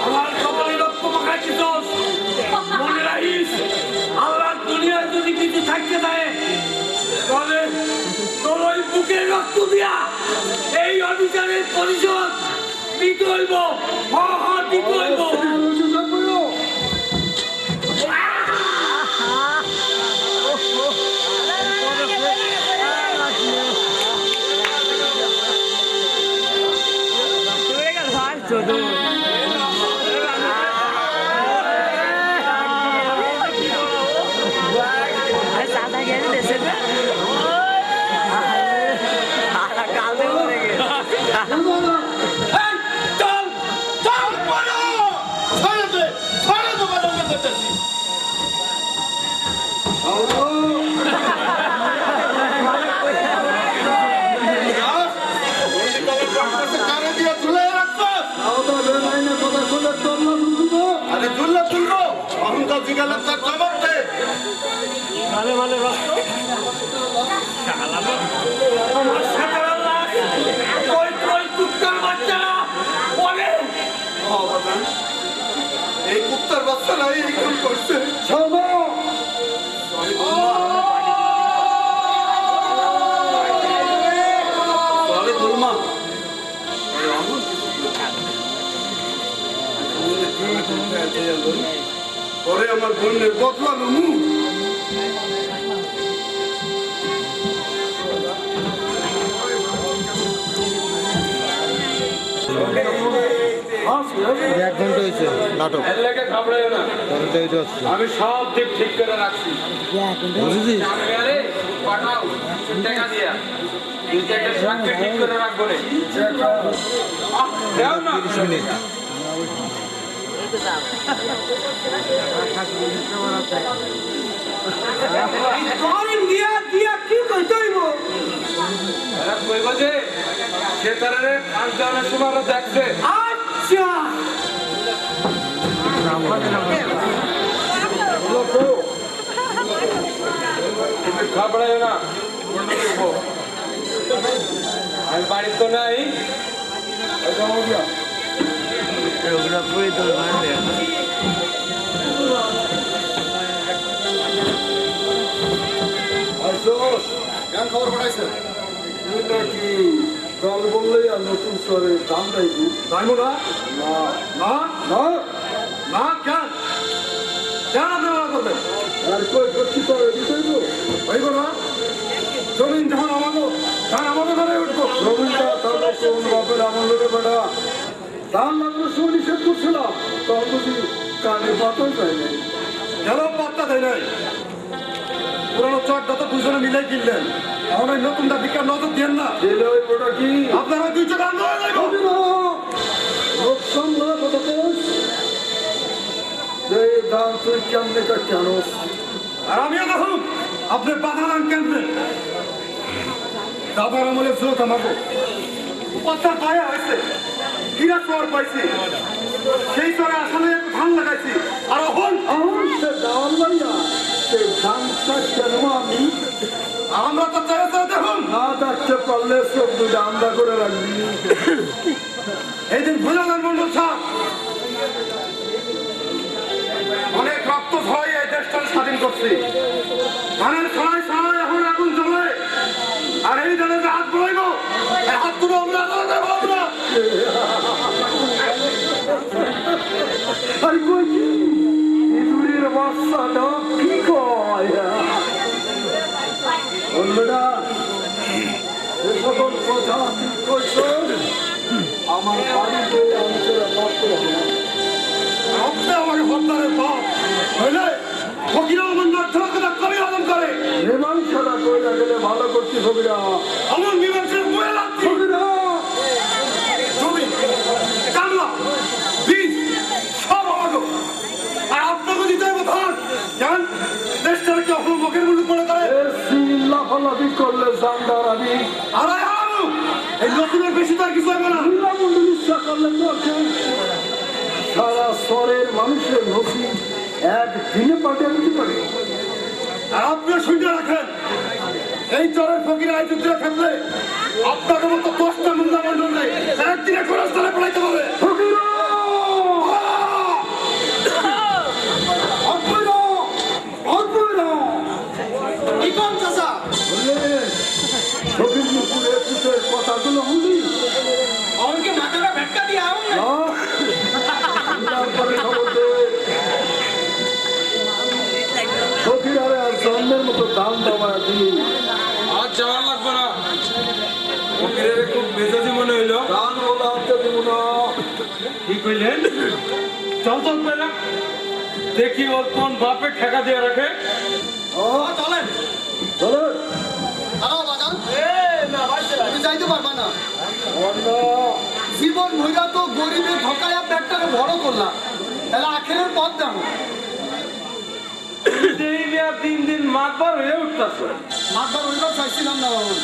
আমার কপালে রক্ত মাখাইছিস মনে রাখিস আল্লাহর দুনিয়ার যদি কিছু থাকতে দেয় তাহলে তোর ওই বুকের রক্ত দিয়া এই অভিযানের পরিষদ দিতে হইব দিতে হইব আরে তুললো অহংকার জিগালে তার জবাব দে আমার সাতারা লাখ কই কুত্তার বাচ্চারা বলে এই কুত্তার বাচ্চারা এই কাম করছে আরে দুলমা পরে আমার বোনের বদলা নমু এক ঘন্টা হয়েছে নাটক এর লেগে ঘাবড়াইও না ঘন্টা হইতে হচ্ছে আমি সব দিক ঠিক করে রাখছি বুঝেছিস আমি আরে পাঠাও টাকা দিয়া দুই চারটা সাক্ষী ঠিক করে রাখবো রে দেও না 30 মিনিট দিয়া কি কইতে হইব এরা কইবা যে সে তারে কাজ দেওয়ার সময় ওরা দেখছে। আচ্ছা তুমি ঘাবড়াইও না, বন্ধু দেখো। আমি বাড়ি তো নাই। কেন খবর পাঠাইছে? এটা কি দল বললেই আর নতুন স্তরে দাম চাইবো চাইবো না না না না না কেন কেন আপনি মানা করবেন আর কই করছি তো দিতেইবো হইব না জমিন যখন আমাকে ধান আমাকে ধরে উঠবো জমিনটা তাহলে কোন বাপের আমার লোকে বেটা ধান লাগলো সময় নিষেধ করছিলাম তখন বুঝি কানে পাতা যায় নাই কেন পাত্তা দেয় নাই পুরানো চটটা তো দুজনে মিলাই কিনলেন এখন ওই নতুনটা বিকার নজর দেন না দিলে ওই ওটা কি আপনারা দুই চোখ আন্দোলন দাম তুই কেমনে কেন আর আমিও দেখুন আপনি বাধা দান কেমনে দাদার আমলে স্রোত আমাকে পাত্তার পায়া হয়েছে কিরা চর পাইছি সেই চরে আসলে ধান লাগাইছি আর এখন সে দাওয়াল লাইয়া সেই ধানটা কেন আমি আমরা তো চাই দেখুন না দেখতে পারলে সব দুটো আমরা করে রাখবি এই দিন ভোলানাথ মন্ডল সাহ অনেক রক্ত ছড়াই এই দেশটা স্বাধীন করছি ধানের ছড়াই ছড়াই এখন আগুন জ্বলে আর এই ধানে যে হাত বলাইব এই হাত তুলে আমরা আলাদা দেবো না আর কই কি ইঁদুরের বাচ্চাটা কি কয় বন্ধুরা এ সকল কথা ঠিক করছো আমার বাড়িতে অঞ্চলে মাত্র আপনি আমাকে হত্যারের পাপ হইলে ফকিরা আমার নাট্যকতা কবি আলম করে মীমাংসাটা কইরা গেলে ভালো করছি ফকিরা আমার মীমাংসার বয়ে লাগছে ফকিরা জমি কামলা বীজ সব আমাকে আর আপনাকে দিতে হবে ধান জান দেশটাকে কি আপনার মুখের মধ্যে পড়ে করে লাফালাফি করলে জানদার আমি আরে আলু এই নতুনের বেশি তার কিছু হবে না মন্ডল ইচ্ছা করলে তো সারা স্তরের মানুষের নসিব একদিনে পাঠিয়ে দিতে পারে আর আপনিও শুনতে রাখেন এই চরের ফকির আয়োজিতরা থাকলে আপনাদের মতো 10টা মুন্ডা মন্ডল নেই একদিনে কোন স্তরে পড়াইতে পারে কথাগুলো শুনলি অনেকে মাথাটা ভেটকা দিয়ে ফকিরারে আর জন্মের মতো দাম দেওয়া দিই আর যাওয়ার লাগবে না। ফকিরের খুব মেজাজি মনে হইলো। দান বলে আনতে দিব না কি কইলেন? চল চল পেলা দেখি ওর কোন বাপে ঠেকা দিয়ে রাখে। চলেন চলেন যাইতে পারবা না জীবন ভৈরা তো গরিবের ঢকায়া পেটটাকে বড় করলাম তাহলে আখেরের পথ দেখো দিন দিন মাতবার হয়ে উঠতেছে। মাতবার হইবার চাইছিলাম না বাবু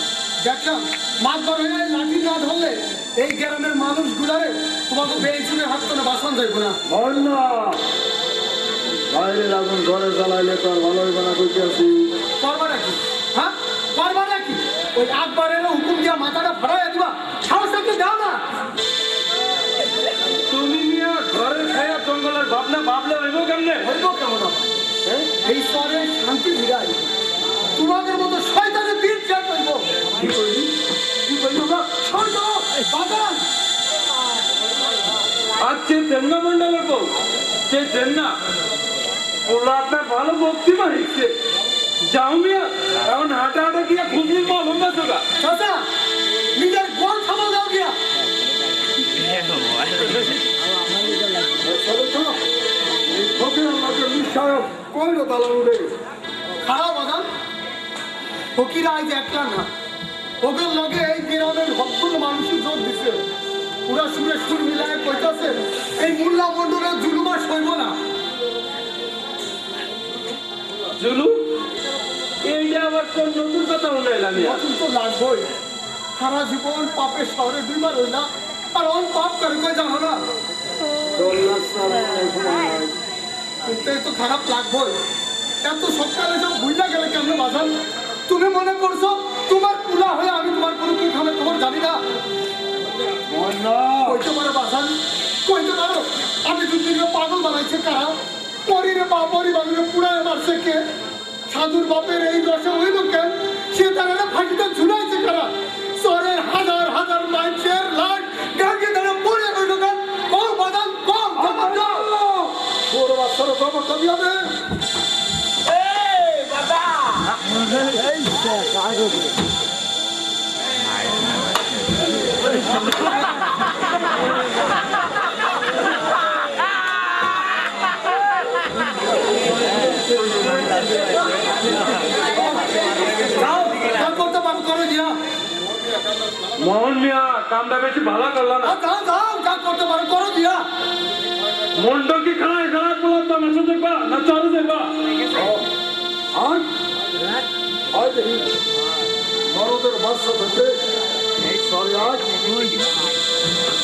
দেখলাম মাতবার হয়ে লাঠি না ধরলে এই গ্রামের মানুষ গুলারে তোমাকে বেঞ্চুনে হাত করে বাসন যাইব না না বাইরের আগুন ঘরে জ্বালাইলে তো আর ভালো হইব না কইতে আছি করবা নাকি হ্যাঁ করবা নাকি ওই আকবরের হুকুম দিয়া মাথাটা ভরাইয়া দিবা সাহস একটু দাও না তুমি মিয়া ঘরে খায়া জঙ্গলের ভাবনা ভাবলে হইব কেমনে? হইব কেমন এই স্তরে শান্তি বিরাই তোমাদের মতো শয়তানের দিন চেক করবো কি করবি কি করবি বাজান আজকে তেন্না মন্ডলের বউ সে তেন্না ওরা আপনার ভালো ভক্তি মারিছে যাও মিয়া এখন হাঁটা হাঁটা গিয়া খুঁজলি মলম না চোখা চাচা নিজের গোল থামা দাও গিয়া ফকিরা আজ একটা না ওদের লগে এই গ্রামের ভক্তগুলো মানুষের জোর দিছে পুরা সুরে সুর মিলায় কইতাছে এই মোল্লা মন্ডলের জুলুমা সইব না জুলু এইটা আবার কোন নতুন কথা উঠাইলাম নতুন তো লাগবই সারা জীবন পাপের শহরে দুইবার হইলা আর অন পাপ করে কই জানো না এটাই তো খারাপ লাগবে এত সকালে সব ভুইলা গেলে কেমন বাজান তুমি মনে করছো তোমার পুলা হয়ে আমি তোমার কোনো কি খাবে তোমার জানি না কইতে পারো বাজান কইতে পারো আমি দুদিকে পাগল বানাইছে কারা পরিরে বা পরিবারে পুরায় মারছে কে সাধুর বাপের এই দশা হইল কেন সে তারা ফাঁকিতে ঝুলাইছে কারা শহরের হাজার হাজার মানুষের লাশ গাঙ্গে তারা পড়ে রইল কেন কম বাদাম কম খবর দাও বড় বাচ্চারা খবর কবি হবে করতে পারো করে দিয়া মোহন মিয়া কামটা বেশি ভালো করলাম না যাও যাও যা করতে পারো করো দিয়া মন্ডল কি খায় খারাপ বললাম তো আমার সাথে দেখবা না চলে দেখবা আর হয় দেখি বড়দের বাচ্চা থেকে সরি আজ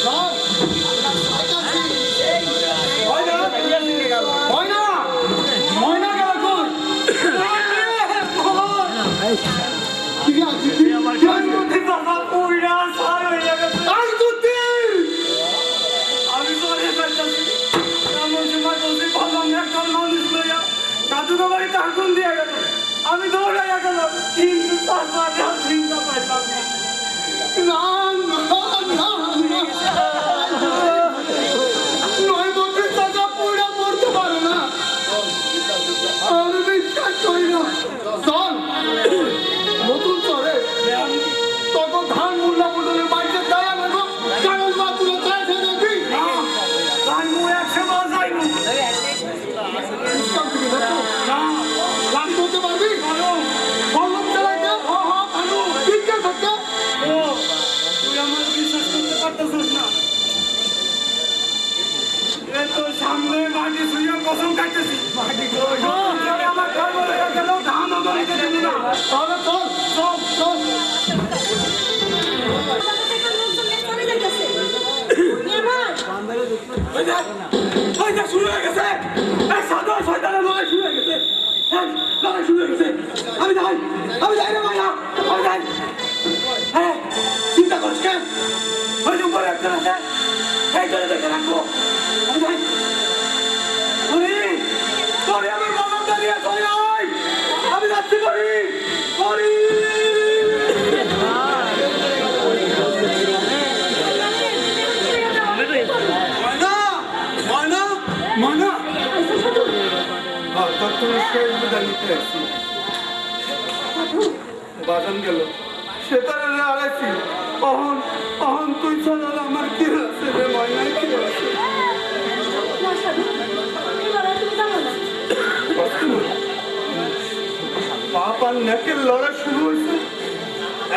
যাও হয় না ময়না গেল কই কি আছে কি আছে বাবা পুরা সার হয়ে যাবে আর দুটি আমি সরে যাচ্ছি এমন সময় বলছি ভাবলাম একজন মানুষ লইয়া সাধুকে বাড়িতে আগুন দিয়ে গেল আমি দৌড়াইয়া গেলাম কিন্তু তারপরে আর চিন্তা পাইলাম না নয় বছর চাচা পুরা পড়তে পারে না আমি বিশ্বাস করি না চল নতুন চলে তখন ধান মুল্লা পুটলের বাড়িতে দেয়া লাগো কারণ মা তুলে চায় সে দেখবি ধান মু 100 বার যাইবো গাড়ি করতে পারবি বললাম চালাইতে ভালো ঠিকঠাক থাকতে তুই আমার বিশ্বাস করতে পারতেছিস না এ তো সামনে মাটি শুয়ে কসম কাটতেছি মাটি আমার ঘর বলে গেল ধান বাড়িতে দেবো না তাহলে চল চল চল শুরু হয়ে গেছে সাদা শয়তানের লড়াই শুরু হয়ে গেছে লড়াই শুরু হয়ে গেছে আমি যাই রে ভাইয়া আমি যাই হ্যাঁ চিন্তা করিস কেন ওই যে উপরে একজন আছে এই জন্য দেখে রাখবো আমি যাই তোরে আমি বাগান দাঁড়িয়ে চলে আয় আমি যাচ্ছি করি বাগান গেল সে তারা আড়াইছি অহন অহন তুই ছাড়া আমার কি আছে রে ময়না কি আছে পাপ আর নেকের লড়াই শুরু হয়েছে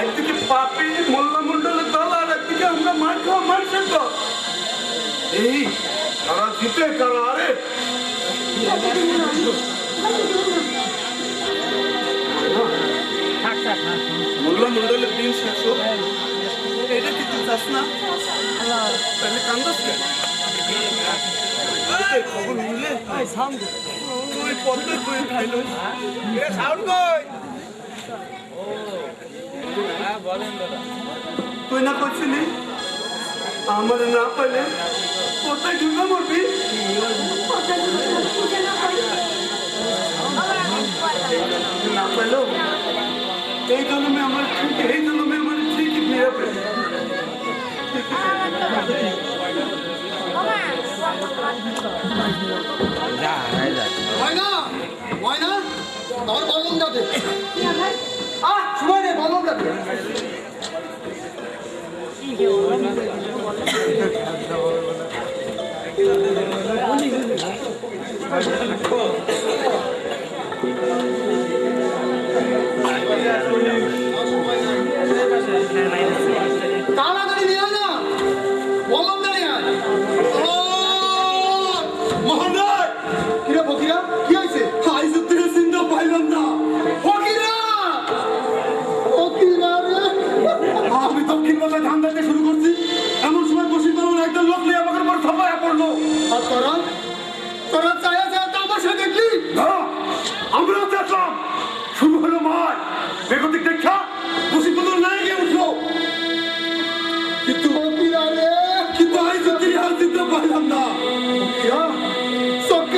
একদিকে পাপি মোল্লা মন্ডলের দল আর একদিকে আমরা মার খাওয়া মানুষের দল এই কারা জিতে কারা আরে মোল্লা মন্ডলের দিন শেষ হোক এটা কি তুই চাস না তাহলে কান্দাস কেন খবর মিললে ওই পদ্মের বই খাইল তুই না করছিলি আমার না পাইলে কোথায় ঢুকা মরবি না পাইলো এই জন্মে আমার ঠিকই ফিরে পেল ময়না ময়না আমার বললাম যাতে সময় নেই বললাম যাতে তাড়াতাড়ি নিয়ে না বললাম দাঁড়িয়ে মহারাজ কিরে ফকিরা কি হয়েছে আইসুদ্দিন চিন্তা পাইলাম না ফকিরা ফকিরা রে আমি তো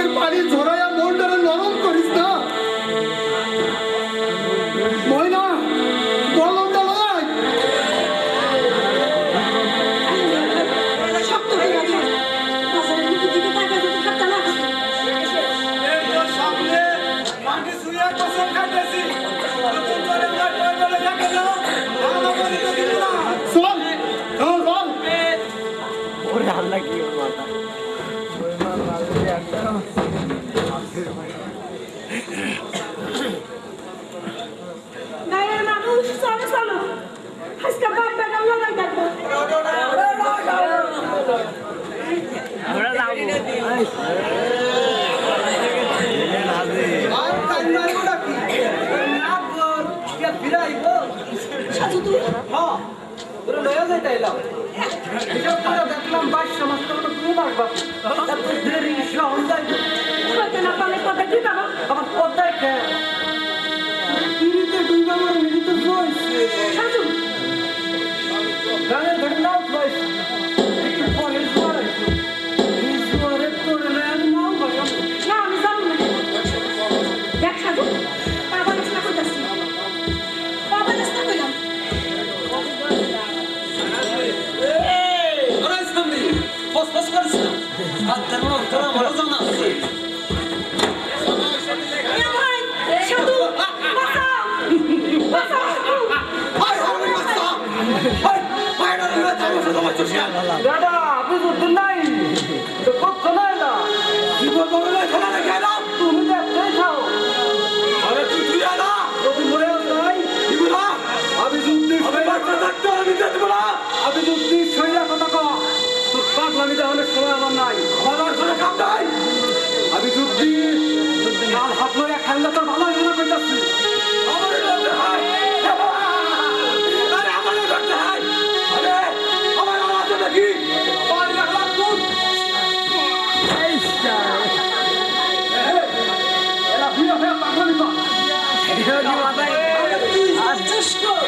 চোখের পানি ঝরাইয়া মনটারে নরম করিস না। ময়না বলন ডালাই শক্ত হয়ে গেছে বাজারের দিকে দিকে তাকায় যদি হাতটা না খায়। এই তো সামনে মাটি সুইয়া কসম খাইতেছি নতুন করে মাঠ বলে দেখে দাও আমার বলি তো দিব না চল চল চল। গায়ের মানুষ চলো চলো আজকে বাপ বেটা লড়াই দেখবো। সাজু তুই হয়তো না পালে কবে দিবা না সাজু না আমি যাবো না দেখ সাজু বাবা চেষ্টা করতেছি বাবা চেষ্টা করলাম ওরে সামনে ফস ফস করিস না আর তেমন তোরা বড় জন আছে এ ভাই সাধু বাঁচাও বাঁচাও হাই হাই মাস্তা হাই মাইনা রে তাও শুধু মারছিস দাদা আপনি বুঝছেন নাই তো কত নাই না জীবন বলে খেলা না খেলা তুমি দেখতেই খাও আরে তুই আনা যদি মরে নাই দিব না আমি যুক্তি আমি বাচ্চা থাকতে আমি দেব না আমি যুক্তি সইয়া কথা কও তোর পাগলামি দেওয়ার সময় আমার নাই আমার কোনো কাম নাই আমি যুক্তি কাল হাত লইয়া খেললে তোর ভালো মনে করতেছি আমার লড়তে হয় আরে আমার লড়তে হয় আরে আমার আওয়াজ নাকি পানি রাখলা তুই এরা ভিড় হয়ে পাগলামি কর আচ্ছা কর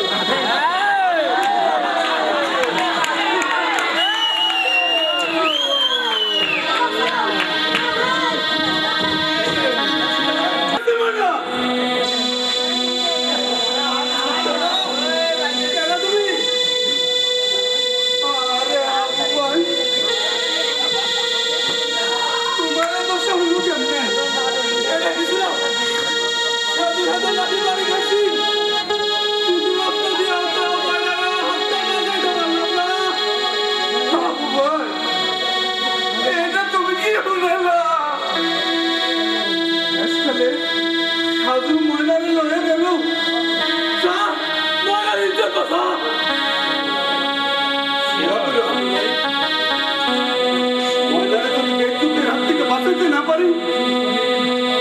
সাধু ময়নারে লড়ে গেল ময়নারে যদি মৃত্যুকে হাত থেকে বাঁচাতে না পারি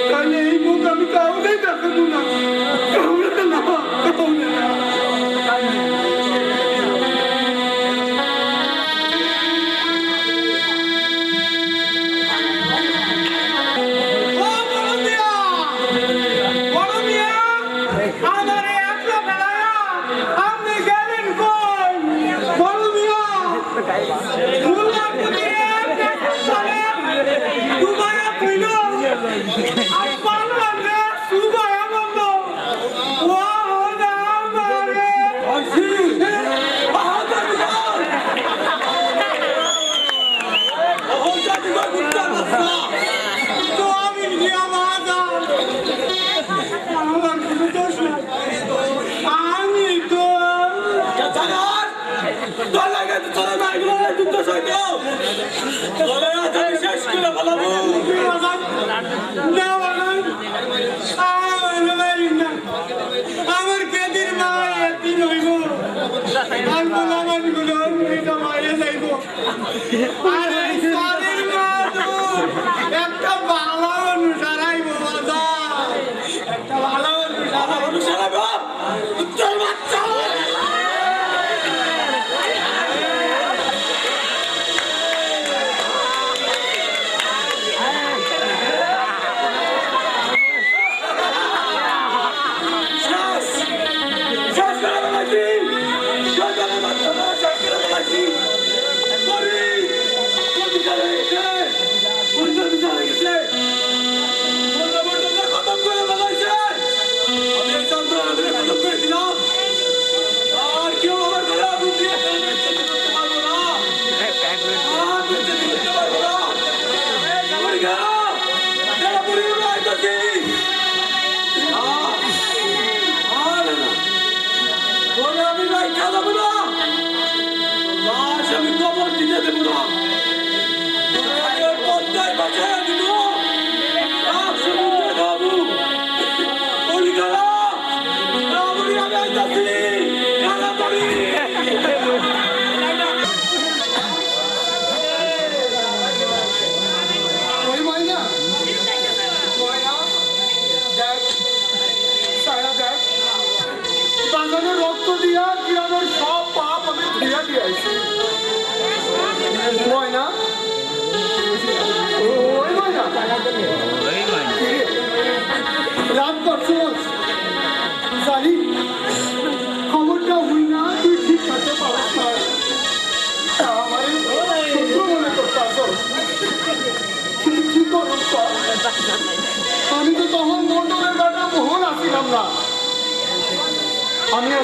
তাহলে এই মুখ আমি কাউকে দেখাবো না কাউকে না কাউকে না আমার কেদির মা একদিন হইব আর আমার গুলো মারে যাইব আর এই সাদের মা তো একটা ভালো অনুসার আইব বাবা একটা ভালো অনুসার আইব তোর বাচ্চা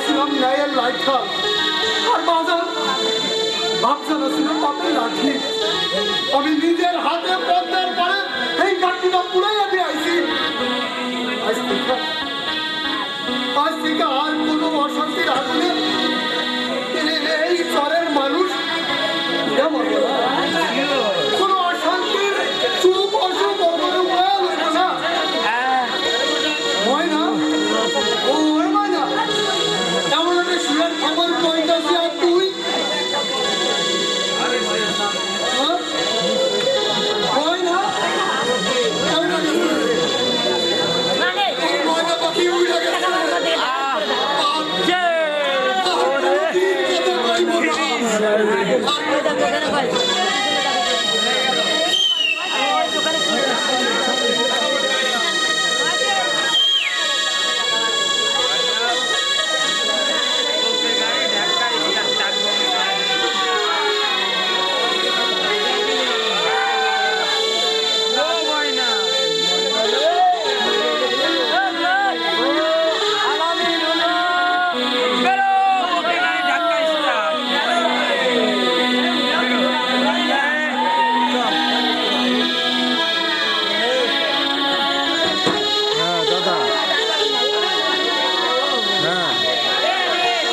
ছিলাম ন্যায়ের লাইঠা আর বাজার ভাবছানা ছিল পাপের লাঠি। আমি নিজের হাতে পদ্মার পরে এই কাঠটা পুড়াইয়া দিয়ে আইছি। আজ থেকে আর কোনো অশান্তির আগুনে এই চরের মানুষ কোনো অশান্তির সুখ অসুখ না হয় না। ও হয় না এমন একটা সুরের খবর কইতাছি আর তুই হয় না ময়না পাখি উড়ে গেছে।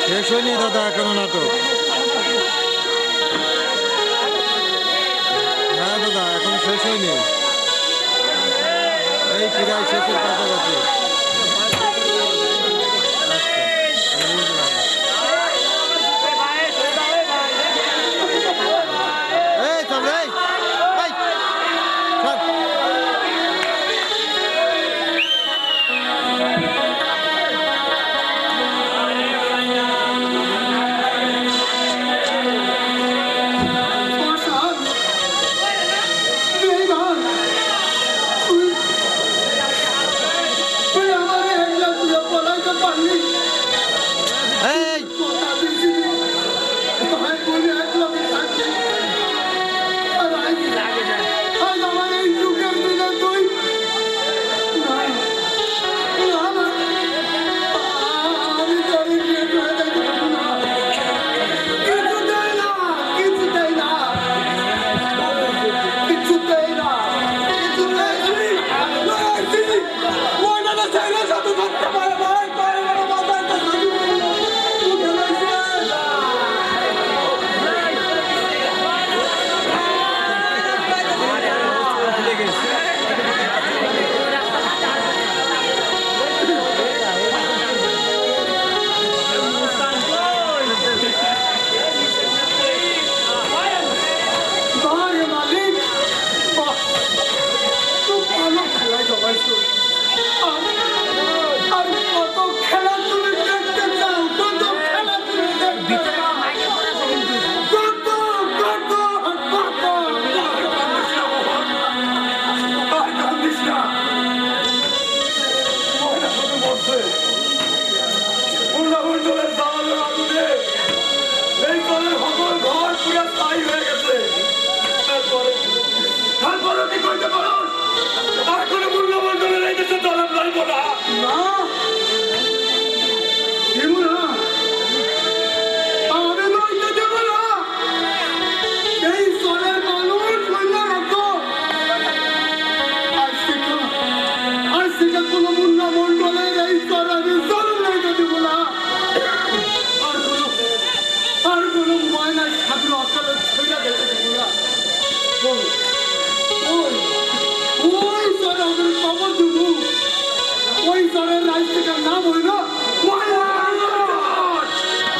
শেষ হয়নি দাদা এখনো নাটক। হ্যাঁ দাদা এখন শেষ হয়নি, এই প্রায় শেষের কাছাকাছি। এই চল এই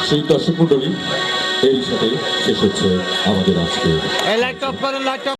সেই দর্শক মন্ডলী, এর সাথে শেষ হচ্ছে আমাদের আজকে। লাইট অফ করুন, লাইট অফ।